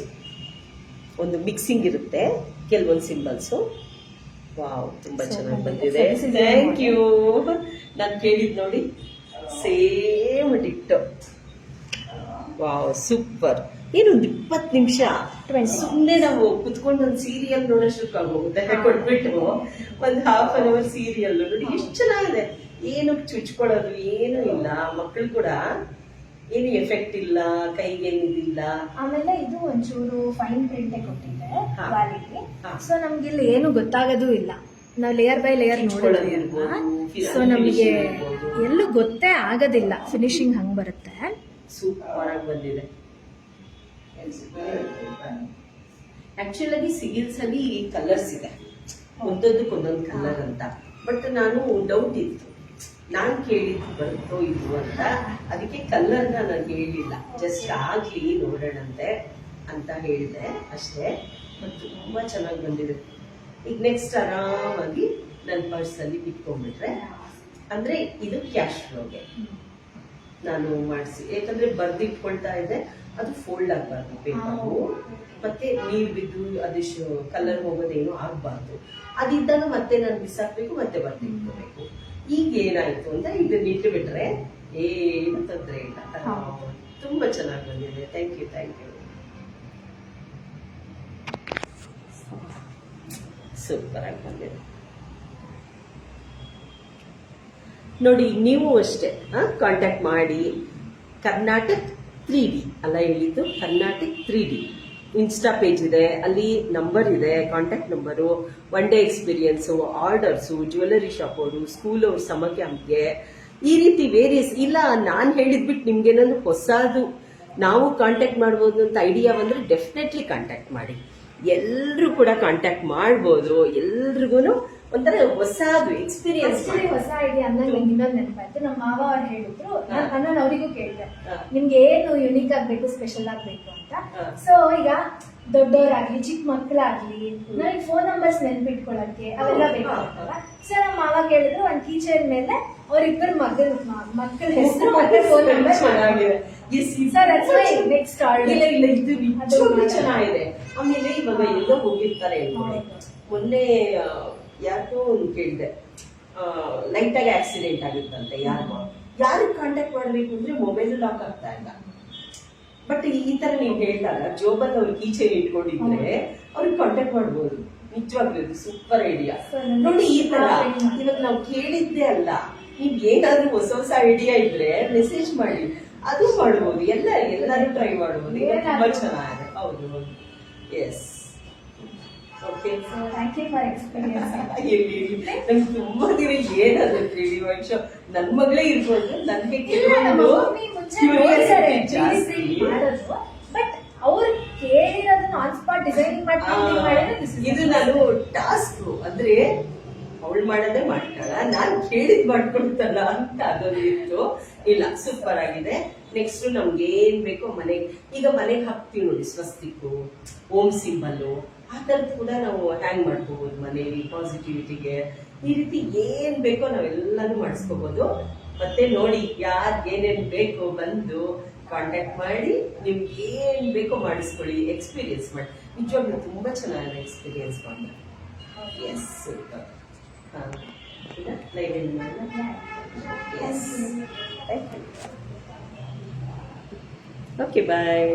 ಒಂದು ಮಿಕ್ಸಿಂಗ್ ಇರುತ್ತೆ ಕೆಲವೊಂದು ಸಿಂಬಲ್ಸ್. ವಾವ್, ತುಂಬಾ ಚೆನ್ನಾಗಿ ಬಂದಿದೆ. Thank you. ನಾನು ಕೇಳಿದ್ ನೋಡಿ, ಸೇಮ್ ಡಿಟ್. Wow, super. ಏನೊಂದು 20 ನಿಮಿಷ ಸುಮ್ಮನೆ ನಾವು ಕುತ್ಕೊಂಡು ಒಂದು ಸೀರಿಯಲ್ ನೋಡೋಷ್ಟಕ್ಕಾಗೋಗುತ್ತೆ. ಕೊಟ್ಬಿಟ್ಟು ಒಂದು ½ ಸೀರಿಯಲ್ ನೋಡಿ, ಎಷ್ಟು ಚೆನ್ನಾಗಿದೆ. ಏನು ಚುಚ್ಕೊಳ್ಳೋದು ಏನು ಇಲ್ಲ. ಮಕ್ಕಳು ಕೂಡ ಏನು ಎಫೆಕ್ಟ್ ಇಲ್ಲ, ಕೈಗೇನಿದಿಲ್ಲ. ಆಮೇಲೆ ಇದು ಒಂಚೂರು ಫೈನ್ ಪ್ರಿಂಟ್ ಕೊಟ್ಟಿದೆ ಕ್ವಾಲಿಟಿ. ಸೊ ನಮ್ಗೆ ಇಲ್ಲಿ ಏನು ಗೊತ್ತಾಗೋದು ಇಲ್ಲ, ನಾವು ಲೇಯರ್ ಬೈ ಲೇಯರ್ ನೋಡೋದು. ಸೊ ನಮಗೆ ಎಲ್ಲೂ ಗೊತ್ತೇ ಆಗೋದಿಲ್ಲ ಫಿನಿಶಿಂಗ್ ಹಂಗ್ ಬರುತ್ತೆ. ಸೂಪರ್ ಆಗಿ ಬಂದಿದೆ. ಆಕ್ಚುಲ್ ಆಗಿ ಸಿಗಿಲ್ಸ್ ಅಲ್ಲಿ ಕಲರ್ಸ್ ಇದೆ, ಒಂದೊಂದಕ್ಕೊಂದೊಂದು ಕಲರ್ ಅಂತ. ಬಟ್ ನಾನು ಡೌಟ್ ಇತ್ತು, ನಾನು ಕೇಳಿದ್ದು ಬರುತ್ತೋ ಇದು ಅಂತ. ಅದಕ್ಕೆ ಕಲರ್ನ ನಾನು ಹೇಳಿಲ್ಲ, ಜಸ್ಟ್ ಆಗ್ಲಿ ನೋಡೋಣಂತೆ ಅಂತ ಹೇಳಿದೆ ಅಷ್ಟೇ. ಬಟ್ ತುಂಬಾ ಚೆನ್ನಾಗಿ ಬಂದಿದೆ. ಈಗ ನೆಕ್ಸ್ಟ್ ಆರಾಮಾಗಿ ನನ್ನ ಪರ್ಸಲ್ಲಿ ಬಿಟ್ಕೊಂಡ್ಬಿಟ್ರೆ, ಅಂದ್ರೆ ಇದು ಕ್ಯಾಶ್ ಫ್ಲೋಗೆ ನಾನು ಮಾಡಿಸಿ. ಯಾಕಂದ್ರೆ ಬರ್ದಿಟ್ಕೊಳ್ತಾ ಇದೆ, ಅದು ಫೋಲ್ಡ್ ಆಗಬಾರ್ದು ಪೇಪರು. ಮತ್ತೆ ನೀರು ಬಿದ್ದು ಅದಿಷ್ಟು ಕಲರ್ ಹೋಗೋದೇನು ಆಗ್ಬಾರ್ದು. ಅದಿದ್ದಾಗ ಮತ್ತೆ ನಾನು ಬಿಸಾಕ್ಬೇಕು, ಮತ್ತೆ ಬರ್ದಿಟ್ಕೋಬೇಕು. ಈಗ ಏನಾಯ್ತು ಅಂತ ಇದನ್ನ ಇಟ್ಟು ಬಿಟ್ರೆ ಏನು ತೊಂದರೆ ಇಲ್ಲ. ತುಂಬಾ ಚೆನ್ನಾಗಿ ಬಂದಿದೆ. Thank you. ಸೂಪರ್ ಆಗಿ ಬಂದಿದೆ ನೋಡಿ. ನೀವು ಅಷ್ಟೇ ಕಾಂಟ್ಯಾಕ್ಟ್ ಮಾಡಿ. ಕರ್ನಾಟಕ್ 3D ಅಲ್ಲ ಹೇಳಿದ್ದು, ಕರ್ನಾಟಕ್ 3D ಇನ್ಸ್ಟಾ ಪೇಜ್ ಇದೆ, ಅಲ್ಲಿ ನಂಬರ್ ಇದೆ, contact number. 1 day experience, orders, jewellery shop ಅವರು, ಸ್ಕೂಲ್ ಅವ್ರ ಸಮರ್ ಕ್ಯಾಂಪ್ಗೆ, ಈ ರೀತಿ ವೇರಿಯಸ್. ಇಲ್ಲ ನಾನು ಹೇಳಿದ್ಬಿಟ್ಟು ನಿಮ್ಗೇನಾದ್ರು ಹೊಸದು ನಾವು ಕಾಂಟ್ಯಾಕ್ಟ್ ಮಾಡ್ಬೋದು ಅಂತ ಐಡಿಯಾ ಬಂದ್ರೆ ಡೆಫಿನೆಟ್ಲಿ ಕಾಂಟ್ಯಾಕ್ಟ್ ಮಾಡಿ. ಎಲ್ರು ಕೂಡ ಕಾಂಟ್ಯಾಕ್ಟ್ ಮಾಡ್ಬೋದು. ಎಲ್ರಿಗೂ ಒಂಥರ ಹೊಸದು ಎಕ್ಸ್ಪೀರಿಯನ್ಸ್. ಹೊಸ ಐಡಿಯಾ ಅಂದಾಗ ನಂಗೆ ಇನ್ನೊಂದು ನೆನಪಾಯ್ತು. ನಮ್ಮ ಮಾವ ಅವ್ರು ಹೇಳಿದ್ರು, ನಾನು ಅವರಿಗೂ ಕೇಳಿದೆ, ನಿಮ್ಗೆ ಏನು ಯುನೀಕ್ ಆಗ್ಬೇಕು, ಸ್ಪೆಷಲ್ ಆಗ್ಬೇಕು ಅಂತ. ಸೊ ಈಗ ದೊಡ್ಡವರಾಗ್ಲಿ ಚಿಕ್ಕ ಮಕ್ಕಳಾಗ್ಲಿ ನನಗೆ ಫೋನ್ ನಂಬರ್ಸ್ ನೆನ್ಪಿಟ್ಕೊಳಕ್ಕೆ ಅವೆಲ್ಲ ಬೇಕಾಗುತ್ತಲ್ಲ. ಸೊ ನಮ್ಮ ಮಾವ ಕೇಳಿದ್ರು, ಒಂದು ಕೀಚೈನ್ ಮೇಲೆ ಅವ್ರಿಬ್ಬರು ಮಕ್ಕಳ ಹೆಸರು ಮತ್ತೆ ಫೋನ್ ನಂಬರ್ ಚೆನ್ನಾಗಿದೆ. ನೆಕ್ಸ್ಟ್ ಚೆನ್ನಾಗಿದೆ. ಆಮೇಲೆ ಇವಾಗ ಎಲ್ಲೋ ಹೋಗಿರ್ತಾರೆ. ಮೊನ್ನೆ ಯಾರಿಗೋ ಒಂದು ಕೇಳಿದೆ, ಲೈಟ್ ಆಗಿ ಆಕ್ಸಿಡೆಂಟ್ ಆಗಿತ್ತಂತೆ. ಯಾರಿಗೆ ಕಾಂಟ್ಯಾಕ್ಟ್ ಮಾಡ್ಬೇಕು ಅಂದ್ರೆ ಮೊಬೈಲ್ ಲಾಕ್ ಆಗ್ತಾ ಇಲ್ಲ. ಬಟ್ ಈ ತರ ನೀವು ಹೇಳಿದಾಗ ಜೋಬಲ್ಲಿ ಅವ್ರು ಕೀಚೈನ್ ಇಟ್ಕೊಂಡಿದ್ರೆ ಅವ್ರಿಗೆ ಕಾಂಟ್ಯಾಕ್ಟ್ ಮಾಡ್ಬೋದು. ನಿಜವಾಗ್ಲೂ ಸೂಪರ್ ಐಡಿಯಾ ನೋಡಿ. ಈ ತರ ಇವಾಗ ನಾವು ಕೇಳಿದ್ದೆ ಅಲ್ಲ, ನೀವ್ ಏನಾದ್ರೂ ಹೊಸ ಐಡಿಯಾ ಇದ್ರೆ ಮೆಸೇಜ್ ಮಾಡಿ, ಅದು ಮಾಡ್ಬೋದು. ಎಲ್ಲರೂ ಟ್ರೈ ಮಾಡ್ಬೋದು. ತುಂಬಾ ಚೆನ್ನಾಗಿದೆ. ಹೌದು, yes. Okay. So thank you for experience. ನಂಗೆ ತುಂಬಾ ದಿನ ಏನದು 3D ವರ್ಕ್ಶಾಪ್ ನನ್ ಮಗಳೇ ಇರ್ಬೋದು, ನನ್ಗೆ ನಮ್ಮ ಕೆಲವೊಂದು ಮಮ್ಮಿ ಮುಂಚೆ ನೋಡಿದ್ದಾರೆ 3D print ಮಾಡೋದು, ಬಟ್ ಅವ್ರು ಕೇಳಿರೋದನ್ನ ಆನ್ ಸ್ಪಾಟ್ ಡಿಸೈನಿಂಗ್ ಮಾಡಿ painting ಮಾಡಿದ್ರೆ this is ಇದು ನಾನು ಟಾಸ್ಕ್ ಅಂದ್ರೆ ಅವಳು ಮಾಡೋದೇ ಮಾಡ್ತಾಳ, ನಾನ್ ಕೇಳಿದ್ ಮಾಡ್ಕೊಡ್ತಾಳ ಅಂತ ಅದೊಂದು ಇತ್ತು. ಇಲ್ಲ, ಸೂಪರ್ ಆಗಿದೆ. ನೆಕ್ಸ್ಟ್ ನಮ್ಗೆ ಏನ್ ಬೇಕೋ ಮನೆಗೆ, ಈಗ ಮನೆಗೆ ಹಾಕ್ತಿವಿ ನೋಡಿ ಸ್ವಸ್ತಿಕ್ಕು, ಓಂ ಸಿಂಬಲ್, ಆ ತರದ್ ಕೂಡ ನಾವು ಹ್ಯಾಂಗ್ ಮಾಡ್ಕೋಬಹುದು ಮನೇಲಿ ಪಾಸಿಟಿವಿಟಿಗೆ. ಈ ರೀತಿ ಏನ್ ಬೇಕೋ ನಾವೆಲ್ಲಾನು ಮಾಡಿಸ್ಕೋಬಹುದು. ಮತ್ತೆ ನೋಡಿ, ಯಾರ್ಗ್ ಏನೇನ್ ಬೇಕೋ ಬಂದು ಕಾಂಟ್ಯಾಕ್ಟ್ ಮಾಡಿ ನಿಮ್ಗೆ ಏನ್ ಬೇಕೋ ಮಾಡಿಸ್ಕೊಳ್ಳಿ, ಎಕ್ಸ್ಪೀರಿಯನ್ಸ್ ಮಾಡಿ. ನಿಜವಾಗ್ಲೂ ತುಂಬಾ ಚೆನ್ನಾಗಿ ಎಕ್ಸ್ಪೀರಿಯನ್ಸ್ ಮಾಡಿ. Yes, super. ಲೈವ್ ಎಂಡ್ ಮಾಡೋಣ. Yes, thank you. Okay, bye.